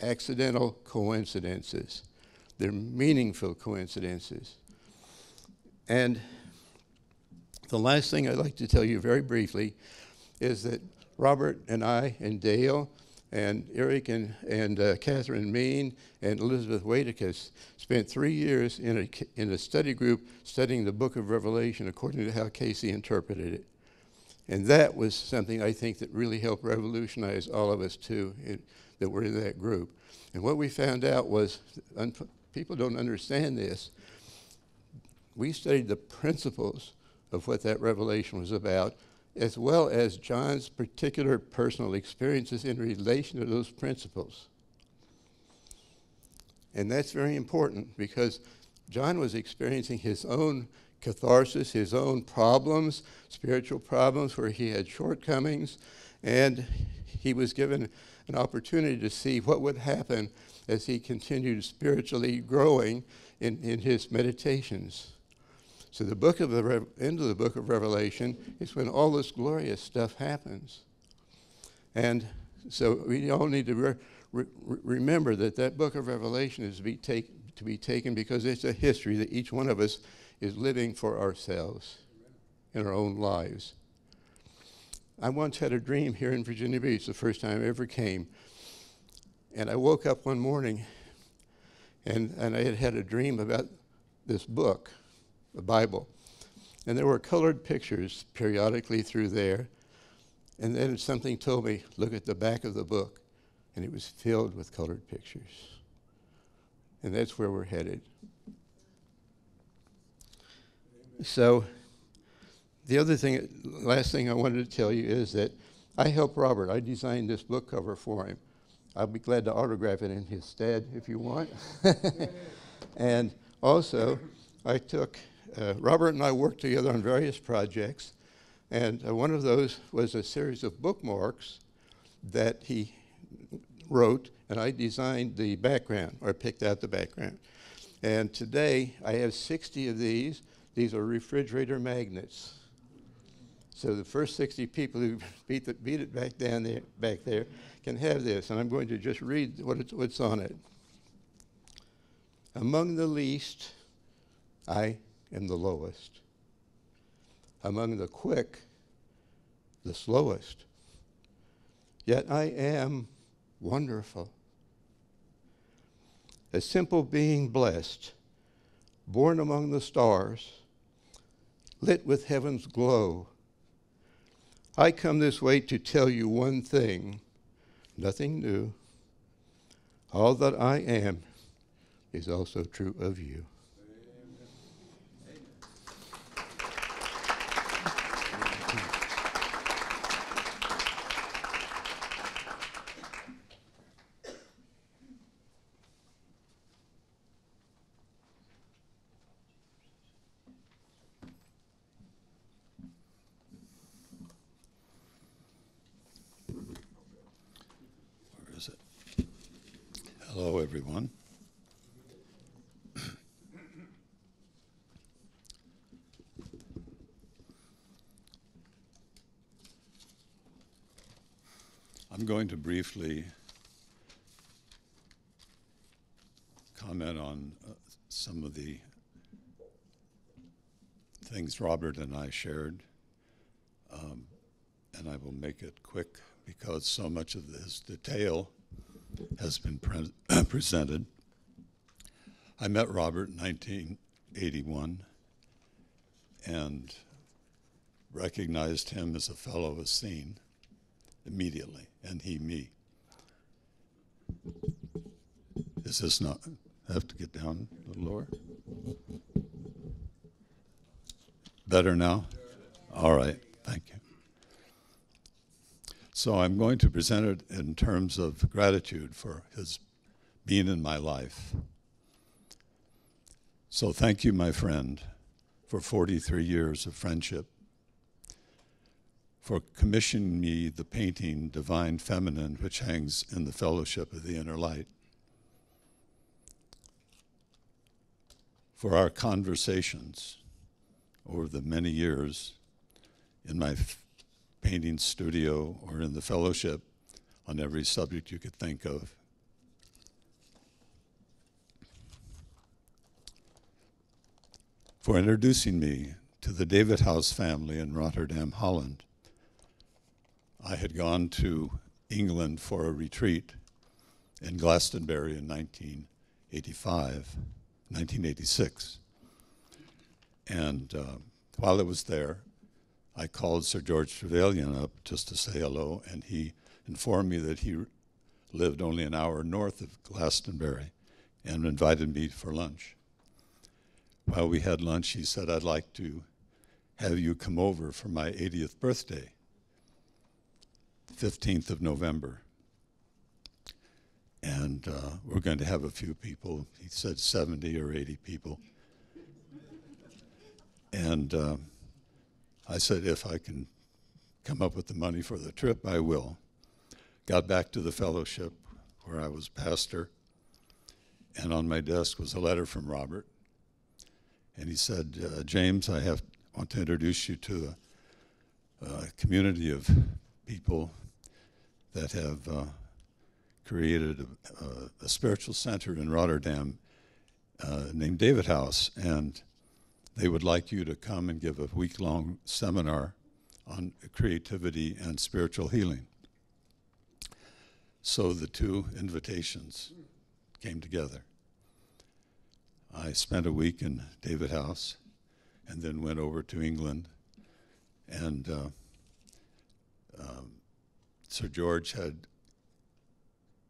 accidental coincidences, they're meaningful coincidences. And the last thing I'd like to tell you very briefly is that Robert and I and Dale and Eric and Catherine Mean and Elizabeth Wadekus spent 3 years in a study group studying the book of Revelation according to how Casey interpreted it. And that was something I think that really helped revolutionize all of us too, that were in that group. And what we found out was, people don't understand this, we studied the principles of what that revelation was about, as well as John's particular personal experiences in relation to those principles. And that's very important, because John was experiencing his own catharsis, his own problems, spiritual problems where he had shortcomings, and he was given an opportunity to see what would happen as he continued spiritually growing in his meditations. So the book of end of the book of Revelation is when all this glorious stuff happens. And so we all need to remember that book of Revelation is to be taken because it's a history that each one of us is living for ourselves in our own lives. I once had a dream here in Virginia Beach, the first time I ever came. And I woke up one morning and I had a dream about this book, the Bible. And there were colored pictures periodically through there. And then something told me, look at the back of the book. And it was filled with colored pictures. And that's where we're headed. So the last thing I wanted to tell you is that I helped Robert. I designed this book cover for him. I'll be glad to autograph it in his stead if you want. And also, Robert and I worked together on various projects, and one of those was a series of bookmarks that he wrote, and I designed the background, or picked out the background. And today, I have 60 of these. These are refrigerator magnets. So the first 60 people who beat it back there can have this, and I'm going to just read what's on it. Among the least, I am the lowest. Among the quick, the slowest. Yet I am wonderful. A simple being blessed, born among the stars, lit with heaven's glow. I come this way to tell you one thing, nothing new. All that I am is also true of you. Hello, everyone. I'm going to briefly comment on some of the things Robert and I shared, and I will make it quick because so much of this detail has been presented. I met Robert in 1981 and recognized him as a fellow Essene immediately, and he me. Is this not, I have to get down a little lower? Better now? All right, thank you. So I'm going to present it in terms of gratitude for his being in my life. So thank you, my friend, for 43 years of friendship, for commissioning me the painting Divine Feminine, which hangs in the Fellowship of the Inner Light, for our conversations over the many years in my painting studio or in the fellowship on every subject you could think of. For introducing me to the David House family in Rotterdam, Holland. I had gone to England for a retreat in Glastonbury in 1986. And while I was there, I called Sir George Trevelyan up just to say hello, and he informed me that he lived only an hour north of Glastonbury and invited me for lunch. While we had lunch, he said, I'd like to have you come over for my 80th birthday, 15th of November. And we're going to have a few people. He said 70 or 80 people. And I said, if I can come up with the money for the trip, I will. Got back to the fellowship where I was pastor, and on my desk was a letter from Robert. And he said, James, I want to introduce you to a community of people that have created a spiritual center in Rotterdam named David House, and they would like you to come and give a week-long seminar on creativity and spiritual healing. So the two invitations came together. I spent a week in David House and then went over to England, and Sir George had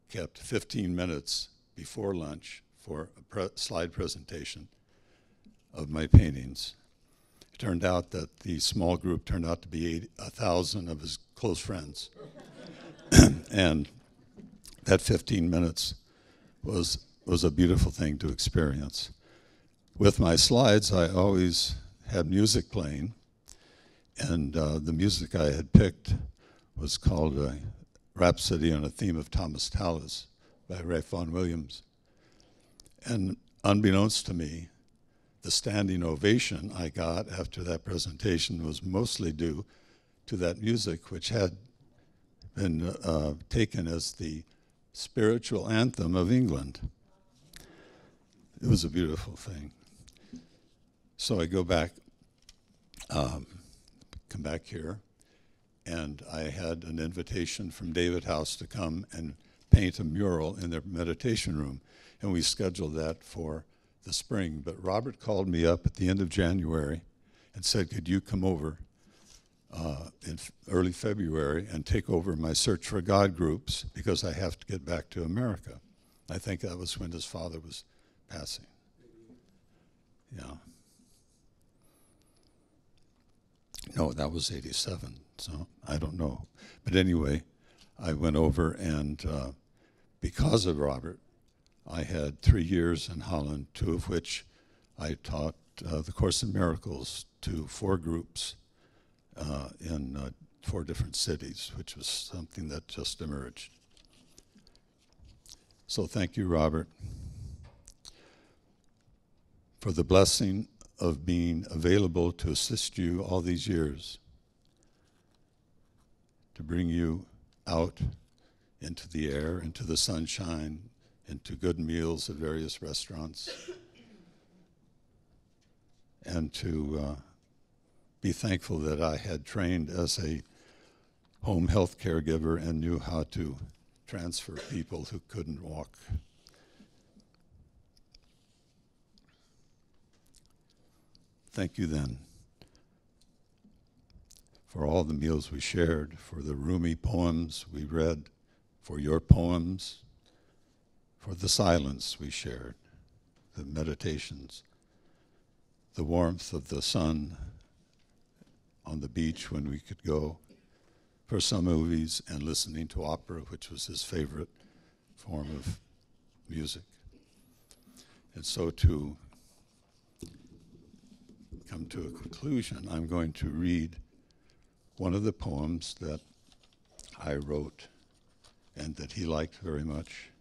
kept 15 minutes before lunch for a slide presentation of my paintings. It turned out that the small group turned out to be 1,000 of his close friends. And that 15 minutes was a beautiful thing to experience. With my slides, I always had music playing, and the music I had picked was called Rhapsody on a Theme of Thomas Tallis by Ralph Vaughan Williams. And unbeknownst to me, the standing ovation I got after that presentation was mostly due to that music, which had been taken as the spiritual anthem of England. It was a beautiful thing. So I go back, come back here, and I had an invitation from David House to come and paint a mural in their meditation room, and we scheduled that for the spring. But Robert called me up at the end of January and said, could you come over in early February and take over my Search for God groups, because I have to get back to America. I think that was when his father was passing. Yeah. No, that was 87, so I don't know. But anyway, I went over, and because of Robert, I had 3 years in Holland, 2 of which I taught the Course in Miracles to 4 groups in 4 different cities, which was something that just emerged. So thank you, Robert, for the blessing of being available to assist you all these years, to bring you out into the air, into the sunshine, into good meals at various restaurants, and to be thankful that I had trained as a home health caregiver and knew how to transfer people who couldn't walk. Thank you then for all the meals we shared, for the Rumi poems we read, for your poems, for the silence we shared, the meditations, the warmth of the sun on the beach when we could go, for some movies and listening to opera, which was his favorite form of music. And so to come to a conclusion, I'm going to read one of the poems that I wrote and that he liked very much,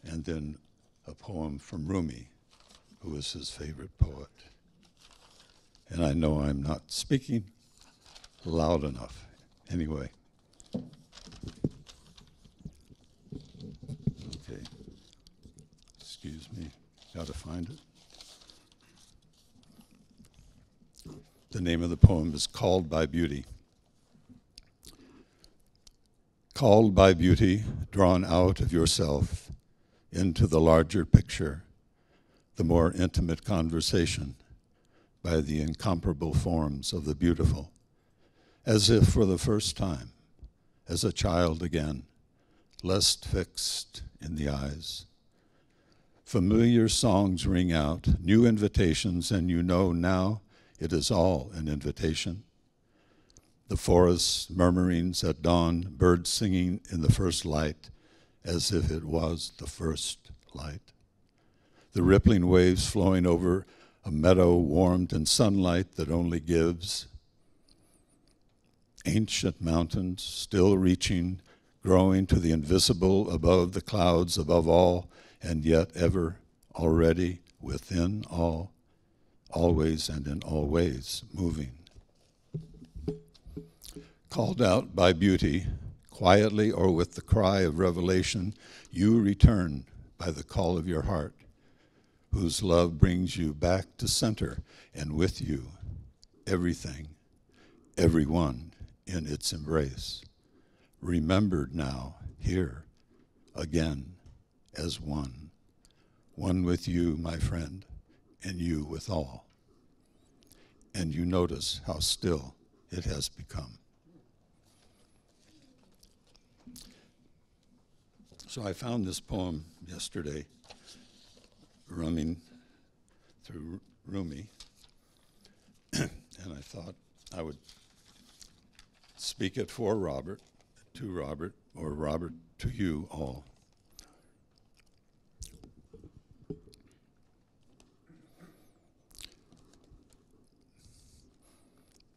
and then a poem from Rumi, who was his favorite poet. And I know I'm not speaking loud enough. Anyway. Okay. Excuse me. Got to find it. The name of the poem is Called by Beauty. Called by beauty, drawn out of yourself into the larger picture, the more intimate conversation by the incomparable forms of the beautiful, as if for the first time, as a child again, less fixed in the eyes. Familiar songs ring out, new invitations, and you know now it is all an invitation. The forest's murmurings at dawn, birds singing in the first light, as if it was the first light. The rippling waves flowing over a meadow warmed in sunlight that only gives. Ancient mountains still reaching, growing to the invisible above the clouds, above all, and yet ever, already, within all, always and in all ways, moving. Called out by beauty, quietly or with the cry of revelation, you return by the call of your heart, whose love brings you back to center, and with you, everything, everyone in its embrace, remembered now, here, again, as one with you, my friend, and you with all. And you notice how still it has become. So I found this poem yesterday, running through Rumi, and I thought I would speak it for Robert, to Robert, or Robert to you all.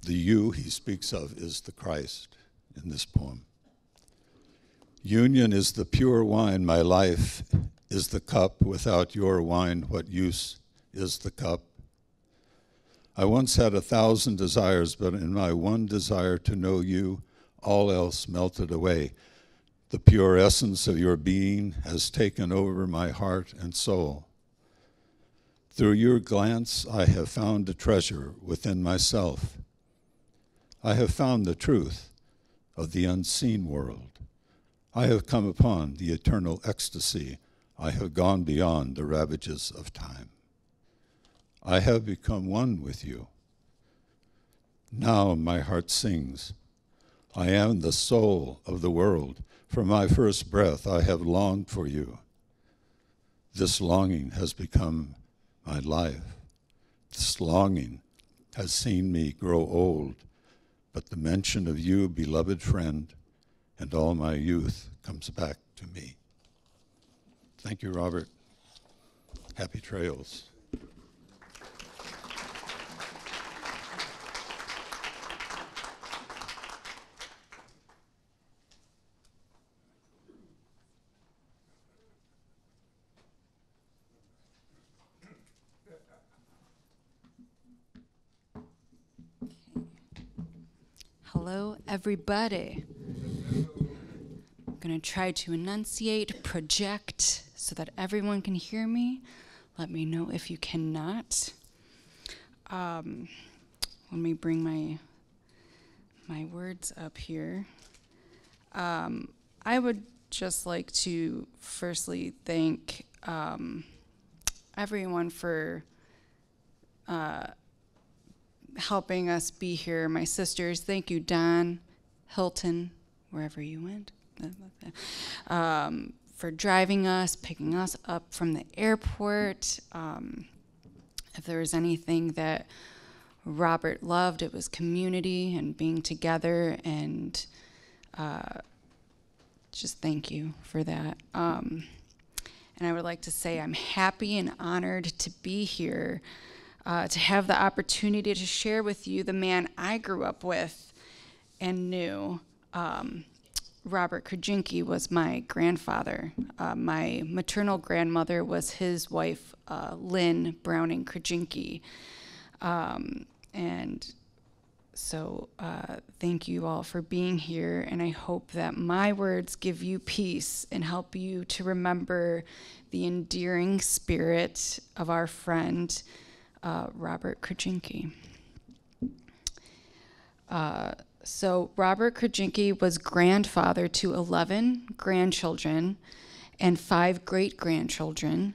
The you he speaks of is the Christ in this poem. Union is the pure wine, my life is the cup. Without your wine, what use is the cup? I once had 1,000 desires, but in my one desire to know you, all else melted away. The pure essence of your being has taken over my heart and soul. Through your glance, I have found a treasure within myself. I have found the truth of the unseen world. I have come upon the eternal ecstasy. I have gone beyond the ravages of time. I have become one with you. Now my heart sings. I am the soul of the world. From my first breath I have longed for you. This longing has become my life. This longing has seen me grow old, but the mention of you, beloved friend, and all my youth comes back to me. Thank you, Robert. Happy trails. Hello, everybody. I'm going to try to enunciate, project, so that everyone can hear me. Let me know if you cannot. Let me bring my words up here. I would just like to firstly thank everyone for helping us be here. My sisters, thank you, Don, Hilton, wherever you went, for driving us, picking us up from the airport. If there was anything that Robert loved, it was community and being together, and just thank you for that. And I would like to say I'm happy and honored to be here, to have the opportunity to share with you the man I grew up with and knew. Robert Krajenke was my grandfather. My maternal grandmother was his wife, Lynn Browning Krajenke. And so thank you all for being here, and I hope that my words give you peace and help you to remember the endearing spirit of our friend, Robert Krajenke. So Robert Krajenke was grandfather to 11 grandchildren and 5 great-grandchildren.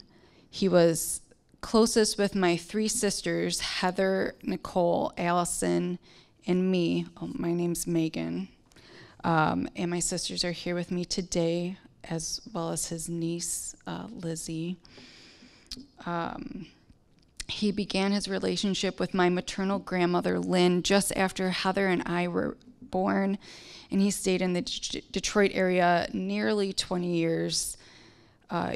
He was closest with my 3 sisters, Heather, Nicole, Allison, and me. Oh, my name's Megan. And my sisters are here with me today, as well as his niece, Lizzie. He began his relationship with my maternal grandmother, Lynn, just after Heather and I were born, and he stayed in the Detroit area nearly 20 years.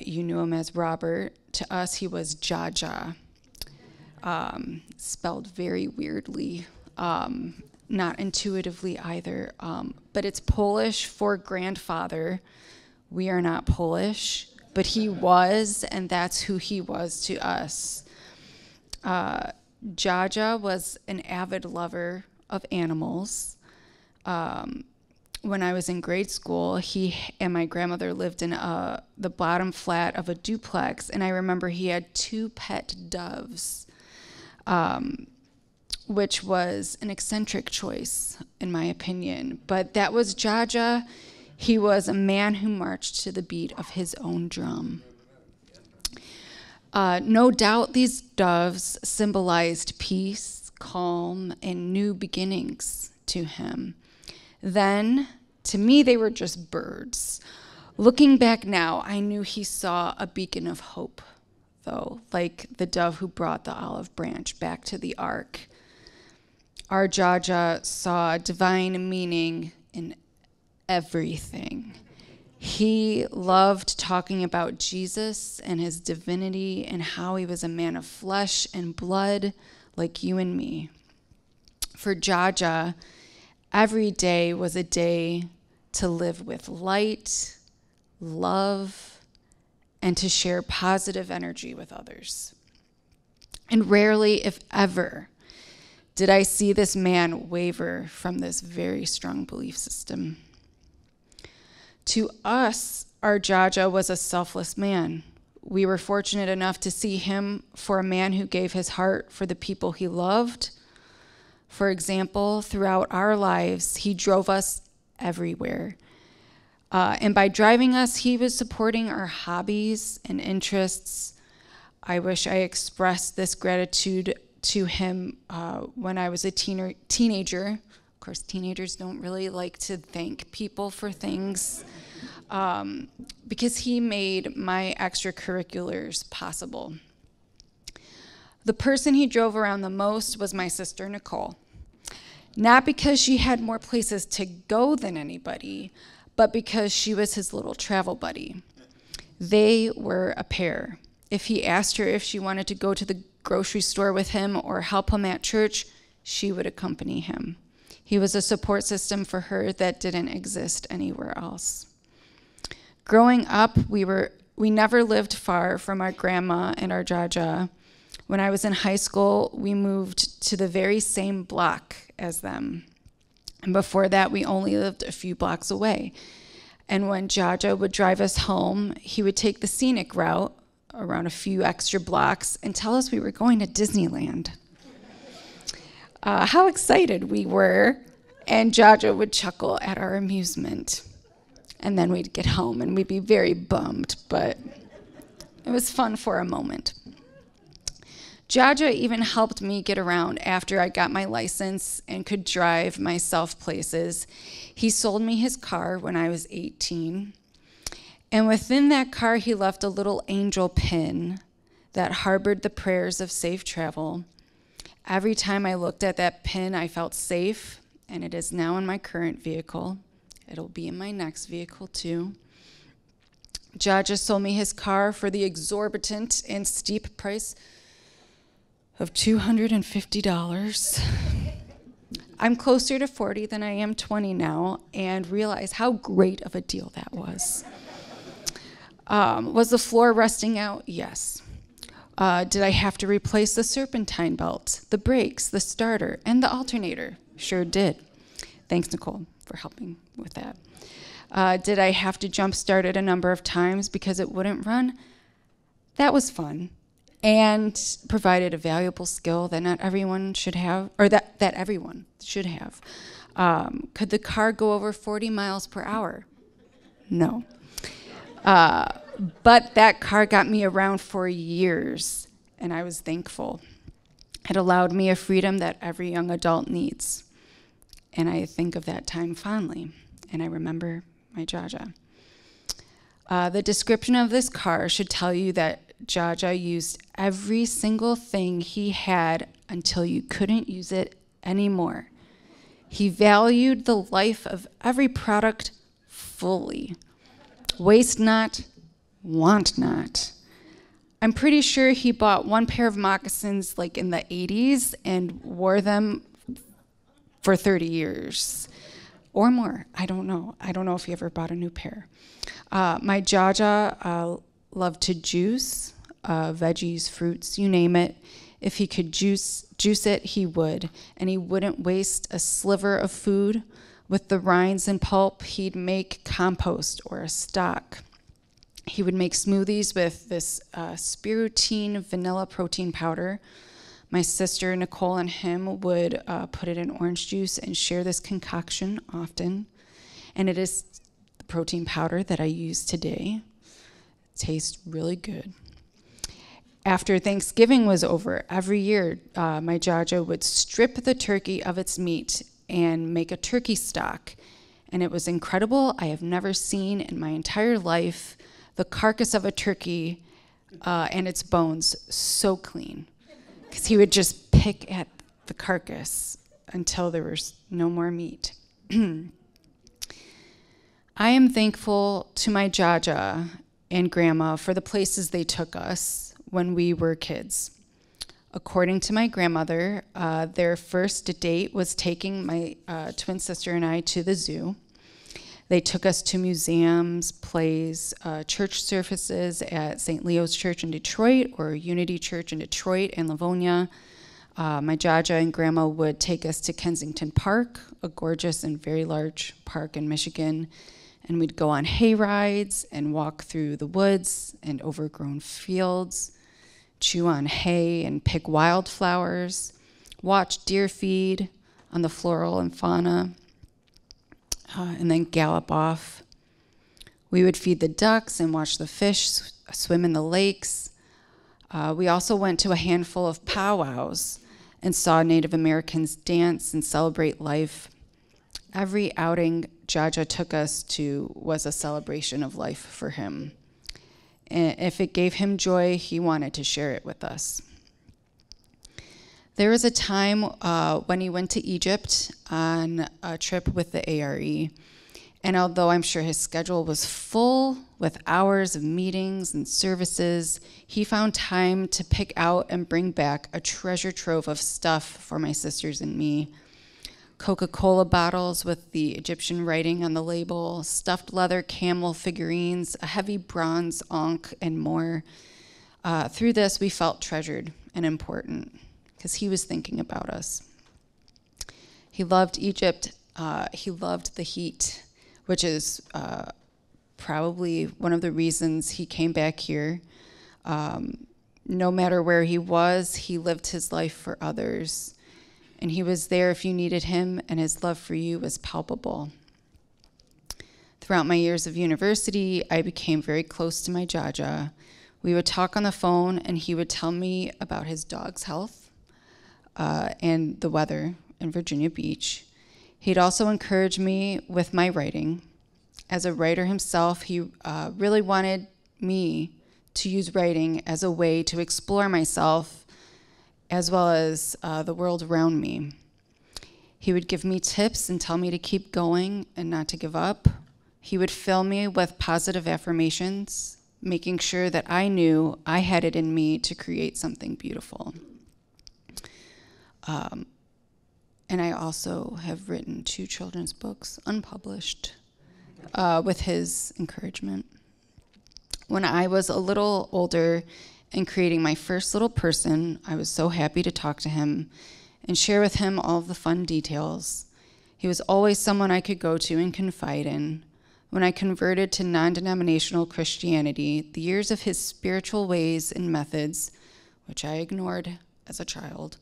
You knew him as Robert. To us, he was Jaja, spelled very weirdly, not intuitively either, but it's Polish for grandfather. We are not Polish, but he was, and that's who he was to us. Jaja was an avid lover of animals. When I was in grade school, he and my grandmother lived in the bottom flat of a duplex, and I remember he had 2 pet doves, which was an eccentric choice, in my opinion. But that was Jaja. He was a man who marched to the beat of his own drum. No doubt these doves symbolized peace, calm, and new beginnings to him. Then, to me, they were just birds. Looking back now, I knew he saw a beacon of hope, though, like the dove who brought the olive branch back to the ark. Our Jaja saw divine meaning in everything. He loved talking about Jesus and his divinity and how he was a man of flesh and blood like you and me. For Jaja, every day was a day to live with light, love, and to share positive energy with others. And rarely, if ever, did I see this man waver from this very strong belief system. To us, our Jaja was a selfless man. We were fortunate enough to see him for a man who gave his heart for the people he loved. For example, throughout our lives, he drove us everywhere. And by driving us, he was supporting our hobbies and interests. I wish I expressed this gratitude to him when I was a teenager. Of course, teenagers don't really like to thank people for things, because he made my extracurriculars possible. The person he drove around the most was my sister, Nicole. Not because she had more places to go than anybody, but because she was his little travel buddy. They were a pair. If he asked her if she wanted to go to the grocery store with him or help him at church, she would accompany him. He was a support system for her that didn't exist anywhere else. Growing up, we never lived far from our grandma and our Jaja. When I was in high school, we moved to the very same block as them. And before that, we only lived a few blocks away. And when Jaja would drive us home, he would take the scenic route around a few extra blocks and tell us we were going to Disneyland. How excited we were, and Jaja would chuckle at our amusement. And then we'd get home and we'd be very bummed, but it was fun for a moment. Jaja even helped me get around after I got my license and could drive myself places. He sold me his car when I was 18. And within that car, he left a little angel pin that harbored the prayers of safe travel. Every time I looked at that pin, I felt safe, and it is now in my current vehicle. It'll be in my next vehicle too. Jaja sold me his car for the exorbitant and steep price of $250. I'm closer to 40 than I am 20 now, and realize how great of a deal that was. Was the floor rusting out? Yes. Did I have to replace the serpentine belt, the brakes, the starter, and the alternator? Sure did. Thanks, Nicole, for helping with that. Did I have to jump start it a number of times because it wouldn't run? That was fun and provided a valuable skill that not everyone should have, or that everyone should have. Could the car go over 40 miles per hour? No. But that car got me around for years, and I was thankful. It allowed me a freedom that every young adult needs. And I think of that time fondly, and I remember my Jaja. The description of this car should tell you that Jaja used every single thing he had until you couldn't use it anymore. He valued the life of every product fully. Waste not, want not. I'm pretty sure he bought one pair of moccasins like in the 80s and wore them for 30 years or more. I don't know. I don't know if he ever bought a new pair. My Jaja loved to juice, veggies, fruits, you name it. If he could juice it, he would. And he wouldn't waste a sliver of food. With the rinds and pulp, he'd make compost or a stock. He would make smoothies with this spirulina vanilla protein powder. My sister, Nicole, and him would put it in orange juice and share this concoction often. And it is the protein powder that I use today. It tastes really good. After Thanksgiving was over, every year, my Jaja would strip the turkey of its meat and make a turkey stock. And it was incredible. I have never seen in my entire life the carcass of a turkey and its bones so clean. Because he would just pick at the carcass until there was no more meat. I am thankful to my Jaja and Grandma for the places they took us when we were kids. According to my grandmother, their first date was taking my twin sister and I to the zoo. They took us to museums, plays, church services at St. Leo's Church in Detroit or Unity Church in Detroit and Livonia. My Jaja and Grandma would take us to Kensington Park, a gorgeous and very large park in Michigan, and we'd go on hay rides and walk through the woods and overgrown fields, chew on hay and pick wildflowers, watch deer feed on the floral and fauna, and then gallop off. We would feed the ducks and watch the fish swim in the lakes. We also went to a handful of powwows and saw Native Americans dance and celebrate life. Every outing Jaja took us to was a celebration of life for him. And if it gave him joy, he wanted to share it with us. There was a time when he went to Egypt on a trip with the A.R.E. And although I'm sure his schedule was full with hours of meetings and services, he found time to pick out and bring back a treasure trove of stuff for my sisters and me. Coca-Cola bottles with the Egyptian writing on the label, stuffed leather camel figurines, a heavy bronze ankh, and more. Through this, we felt treasured and important because he was thinking about us. He loved Egypt. He loved the heat, which is probably one of the reasons he came back here. No matter where he was, he lived his life for others. And he was there if you needed him, and his love for you was palpable. Throughout my years of university, I became very close to my Jaja. We would talk on the phone, and he would tell me about his dog's health and the weather in Virginia Beach. He'd also encourage me with my writing. As a writer himself, he really wanted me to use writing as a way to explore myself as well as the world around me. He would give me tips and tell me to keep going and not to give up. He would fill me with positive affirmations, making sure that I knew I had it in me to create something beautiful. And I also have written 2 children's books, unpublished, with his encouragement. When I was a little older and creating my first little person, I was so happy to talk to him and share with him all of the fun details. He was always someone I could go to and confide in. When I converted to non-denominational Christianity, the years of his spiritual ways and methods, which I ignored as a child,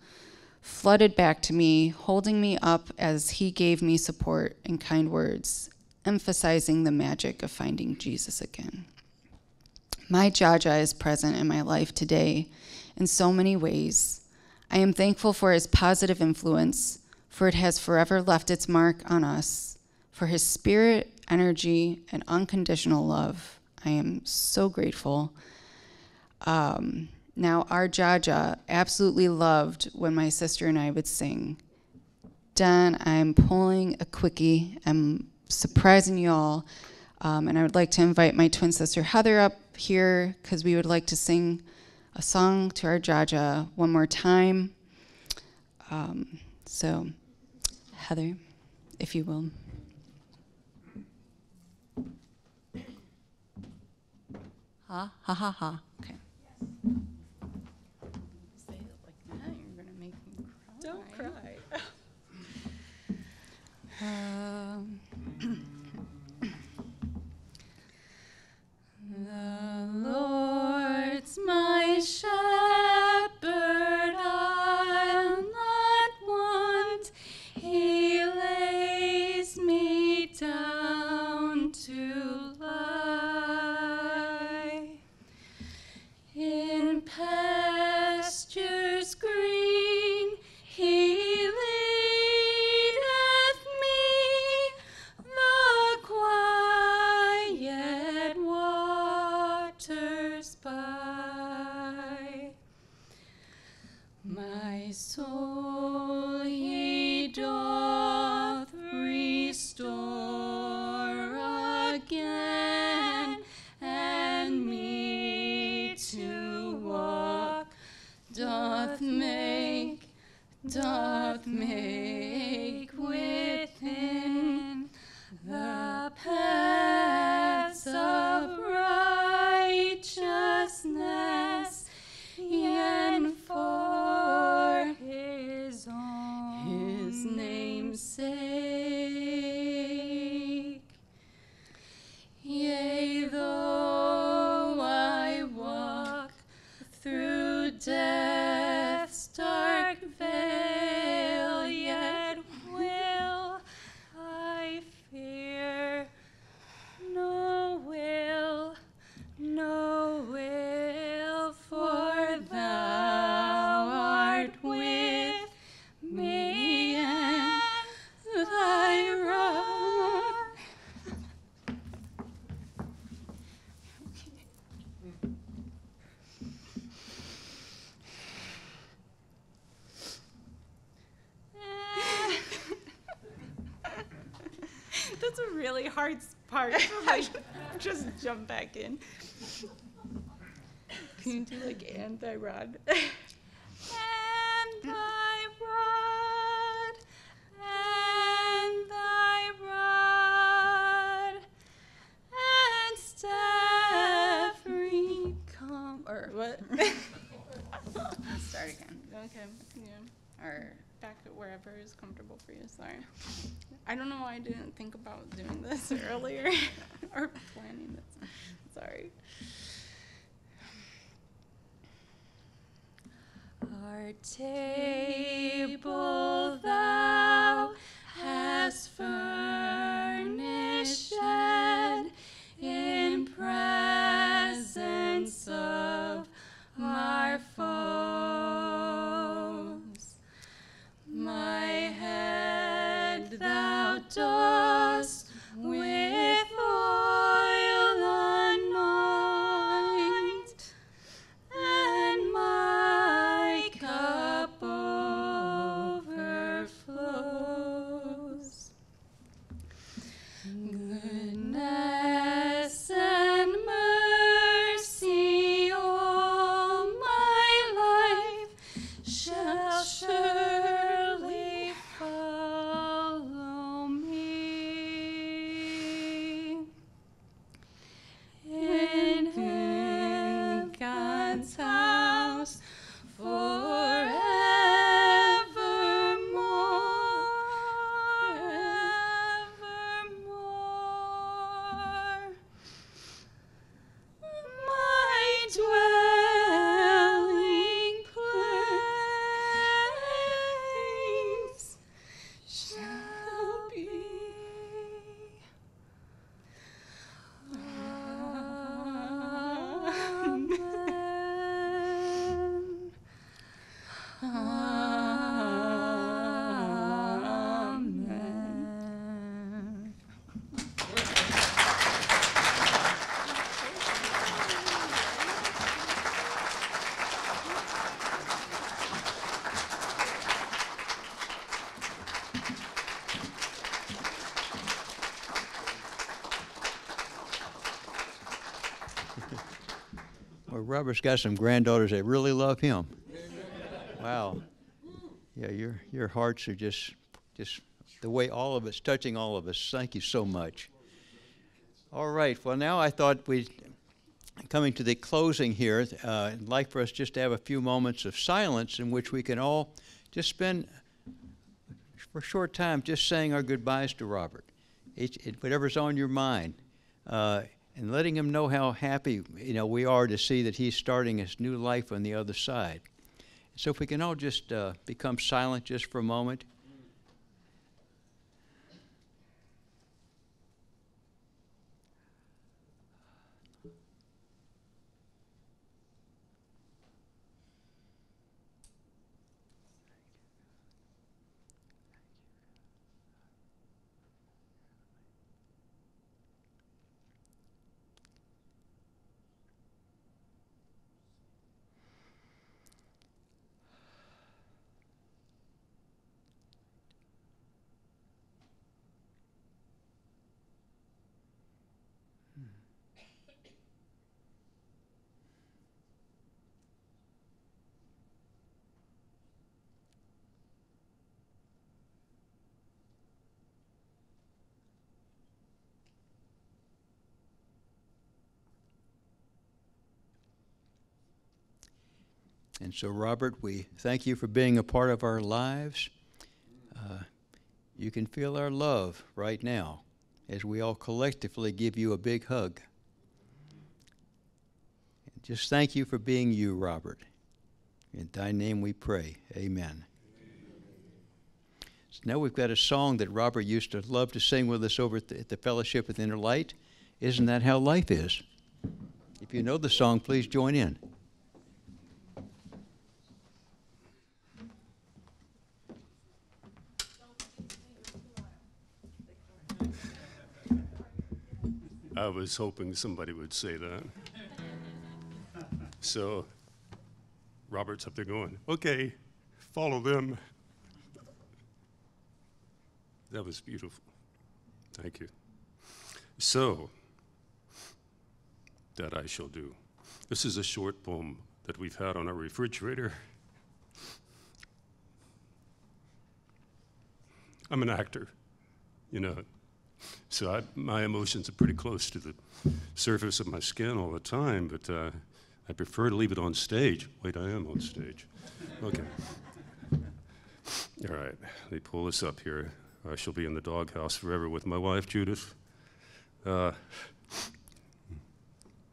flooded back to me, holding me up as he gave me support and kind words, emphasizing the magic of finding Jesus again. My Jaja is present in my life today in so many ways. I am thankful for his positive influence, for it has forever left its mark on us, for his spirit, energy, and unconditional love. I am so grateful. Now, our Jaja absolutely loved when my sister and I would sing. Don, I'm pulling a quickie. I'm surprising you all. And I would like to invite my twin sister Heather up here because we would like to sing a song to our Jaja one more time. So, Heather, if you will. Ha, ha, ha, ha. Okay. Say it like that, you're going to make me cry. Don't cry. The Lord's my shepherd, I'll not want. He lays me down to lie in pastures green. He leadeth me the quiet waters by. My soul he doth restore again, and me to walk doth make within the paths of righteousness, and for his name's sake. Yea, though I walk through death's dark vale, yet will I fear no ill, for thou art with me, and thy rod. That's a really hard part to like just jump back in. Can you do like and thy rod? And thy rod, and thy rod, and staff come, or what? Let's start again. Okay, yeah. Or Back to wherever is comfortable for you, sorry. I don't know why I didn't think about doing this earlier or planning this. Sorry. our table thou hast furnished in presence of Well, Robert's got some granddaughters that really love him. Wow. Yeah, your hearts are just the way all of us, touching all of us. Thank you so much. All right. Well, now I thought coming to the closing here, I'd like for us just to have a few moments of silence in which we can all just spend for a short time just saying our goodbyes to Robert. Whatever's on your mind. And letting him know how happy we are to see that he's starting his new life on the other side. So if we can all just become silent just for a moment. And so, Robert, we thank you for being a part of our lives. You can feel our love right now as we all collectively give you a big hug. And just thank you for being you, Robert. In thy name we pray. Amen. So now we've got a song that Robert used to love to sing with us over at the Fellowship with Inner Light. Isn't that how life is? If you know the song, please join in. I was hoping somebody would say that. So Robert's up there going, okay, follow them. That was beautiful. Thank you. So, that I shall do. This is a short poem that we've had on our refrigerator. I'm an actor, so my emotions are pretty close to the surface of my skin all the time, but I prefer to leave it on stage. Wait, I am on stage. Okay. All right, let me pull this up here. I shall be in the doghouse forever with my wife, Judith, who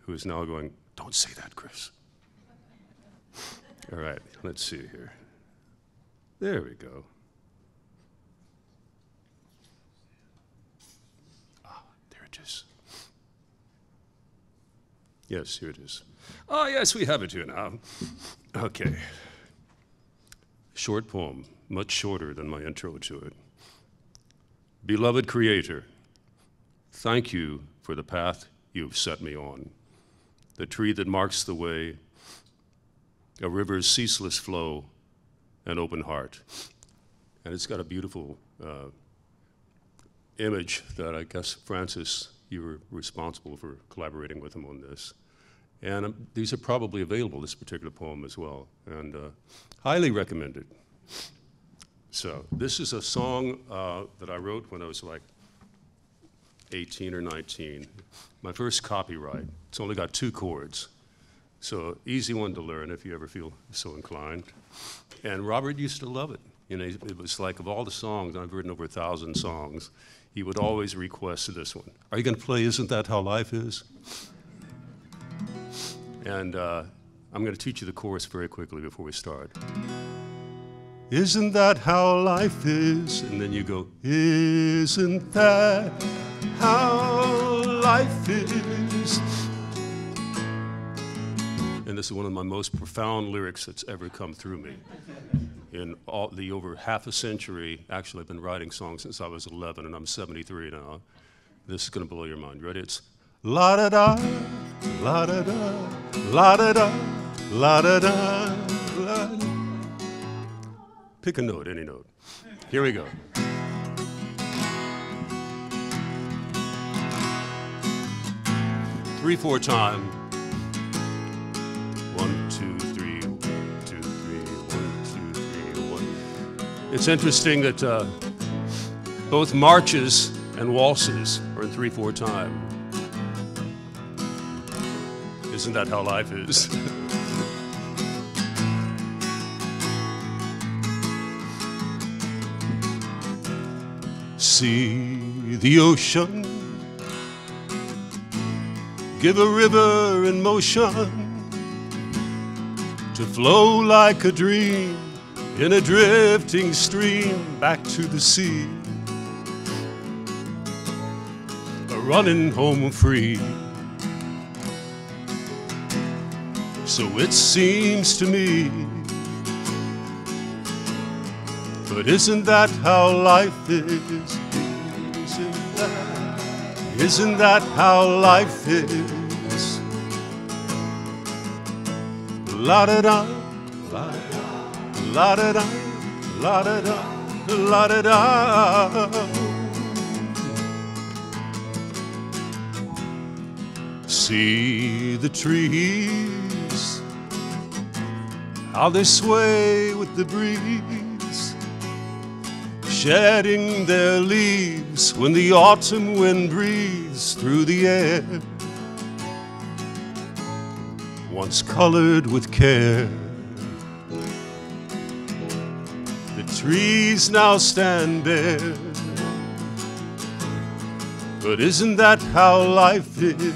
is now going, don't say that, Chris. All right, let's see here. There we go. There it is. Yes, here it is. Oh, yes, we have it here now. Okay. Short poem, much shorter than my intro to it. Beloved Creator, thank you for the path you've set me on, the tree that marks the way, a river's ceaseless flow, an open heart. And it's got a beautiful image that I guess, Francis, you were responsible for collaborating with him on this. And these are probably available, this particular poem as well, and highly recommended. So this is a song that I wrote when I was like 18 or 19. My first copyright. It's only got 2 chords. So easy one to learn if you ever feel so inclined. And Robert used to love it. It was like of all the songs, I've written over 1,000 songs, he would always request this one. Are you going to play Isn't That How Life Is? And I'm going to teach you the chorus very quickly before we start. Isn't that how life is? And then you go, isn't that how life is? And this is one of my most profound lyrics that's ever come through me. In all the over half a century, actually I've been writing songs since I was 11 and I'm 73 now. This is going to blow your mind. Ready? It's la-da-da, la-da-da, la-da-da, la-da-da, la-da. Pick a note, any note. Here we go. 3/4 time. It's interesting that both marches and waltzes are in 3/4 time. Isn't that how life is? See the ocean, give a river in motion to flow like a dream in a drifting stream back to the sea, running home free. So it seems to me, but isn't that how life is? Isn't that how life is? La-da-da, la-da-da, la-da-da, la-da-da. See the trees, how they sway with the breeze, shedding their leaves when the autumn wind breathes through the air. Once colored with care, the trees now stand bare. But isn't that how life is?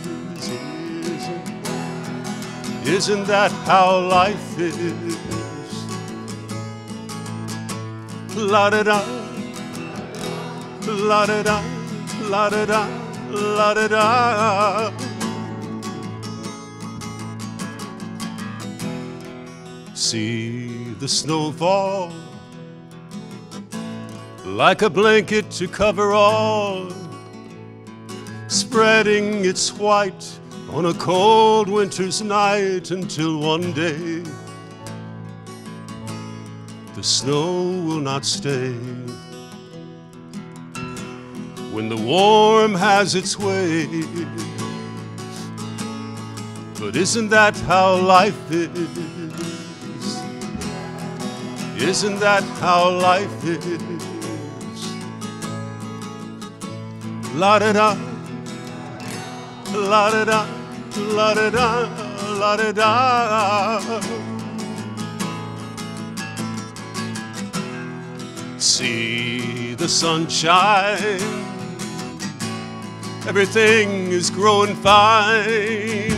Isn't that how life is? La-da-da, la-da-da, la-da-da, la-da-da. See the snowfall like a blanket to cover all, spreading its white on a cold winter's night until one day the snow will not stay. When the warm has its way, but isn't that how life is? Isn't that how life is? La-da-da, la-da-da, la-da-da, la-da-da. See the sunshine, everything is growing fine,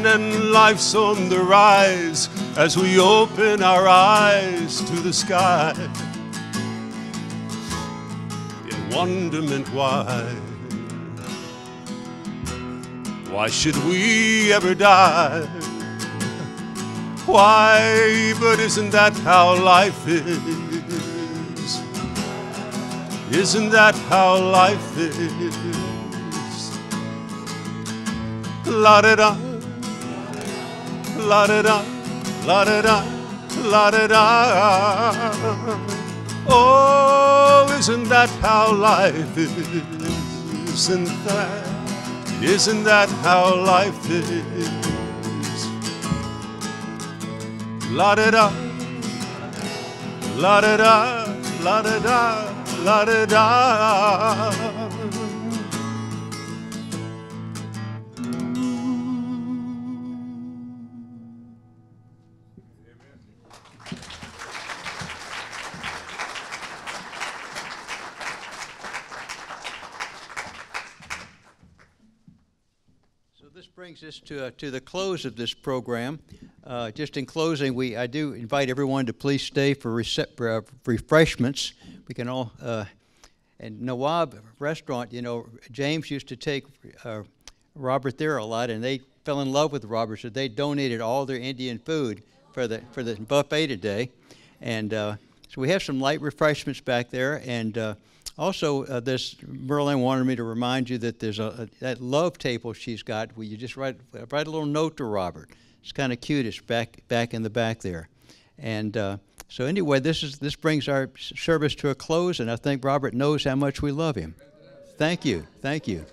and life's on the rise as we open our eyes to the sky in wonderment. Why should we ever die? Why, but isn't that how life is? Isn't that how life is? La-da-da, la-da-da, la-da-da, la-da-da. Oh, isn't that how life is? Isn't that how life is? La-da-da, la-da-da, la-da-da, la-da-da. This brings us to the close of this program. Just in closing, I do invite everyone to please stay for refreshments. We can all, and Nawab Restaurant, you know, James used to take Robert there a lot, and they fell in love with Robert, so they donated all their Indian food for the buffet today. And so we have some light refreshments back there, and also, Merlin wanted me to remind you that there's that love table she's got where you just write a little note to Robert. It's kind of cute. It's back in the back there. And so anyway, this brings our service to a close, and I think Robert knows how much we love him. Thank you. Thank you.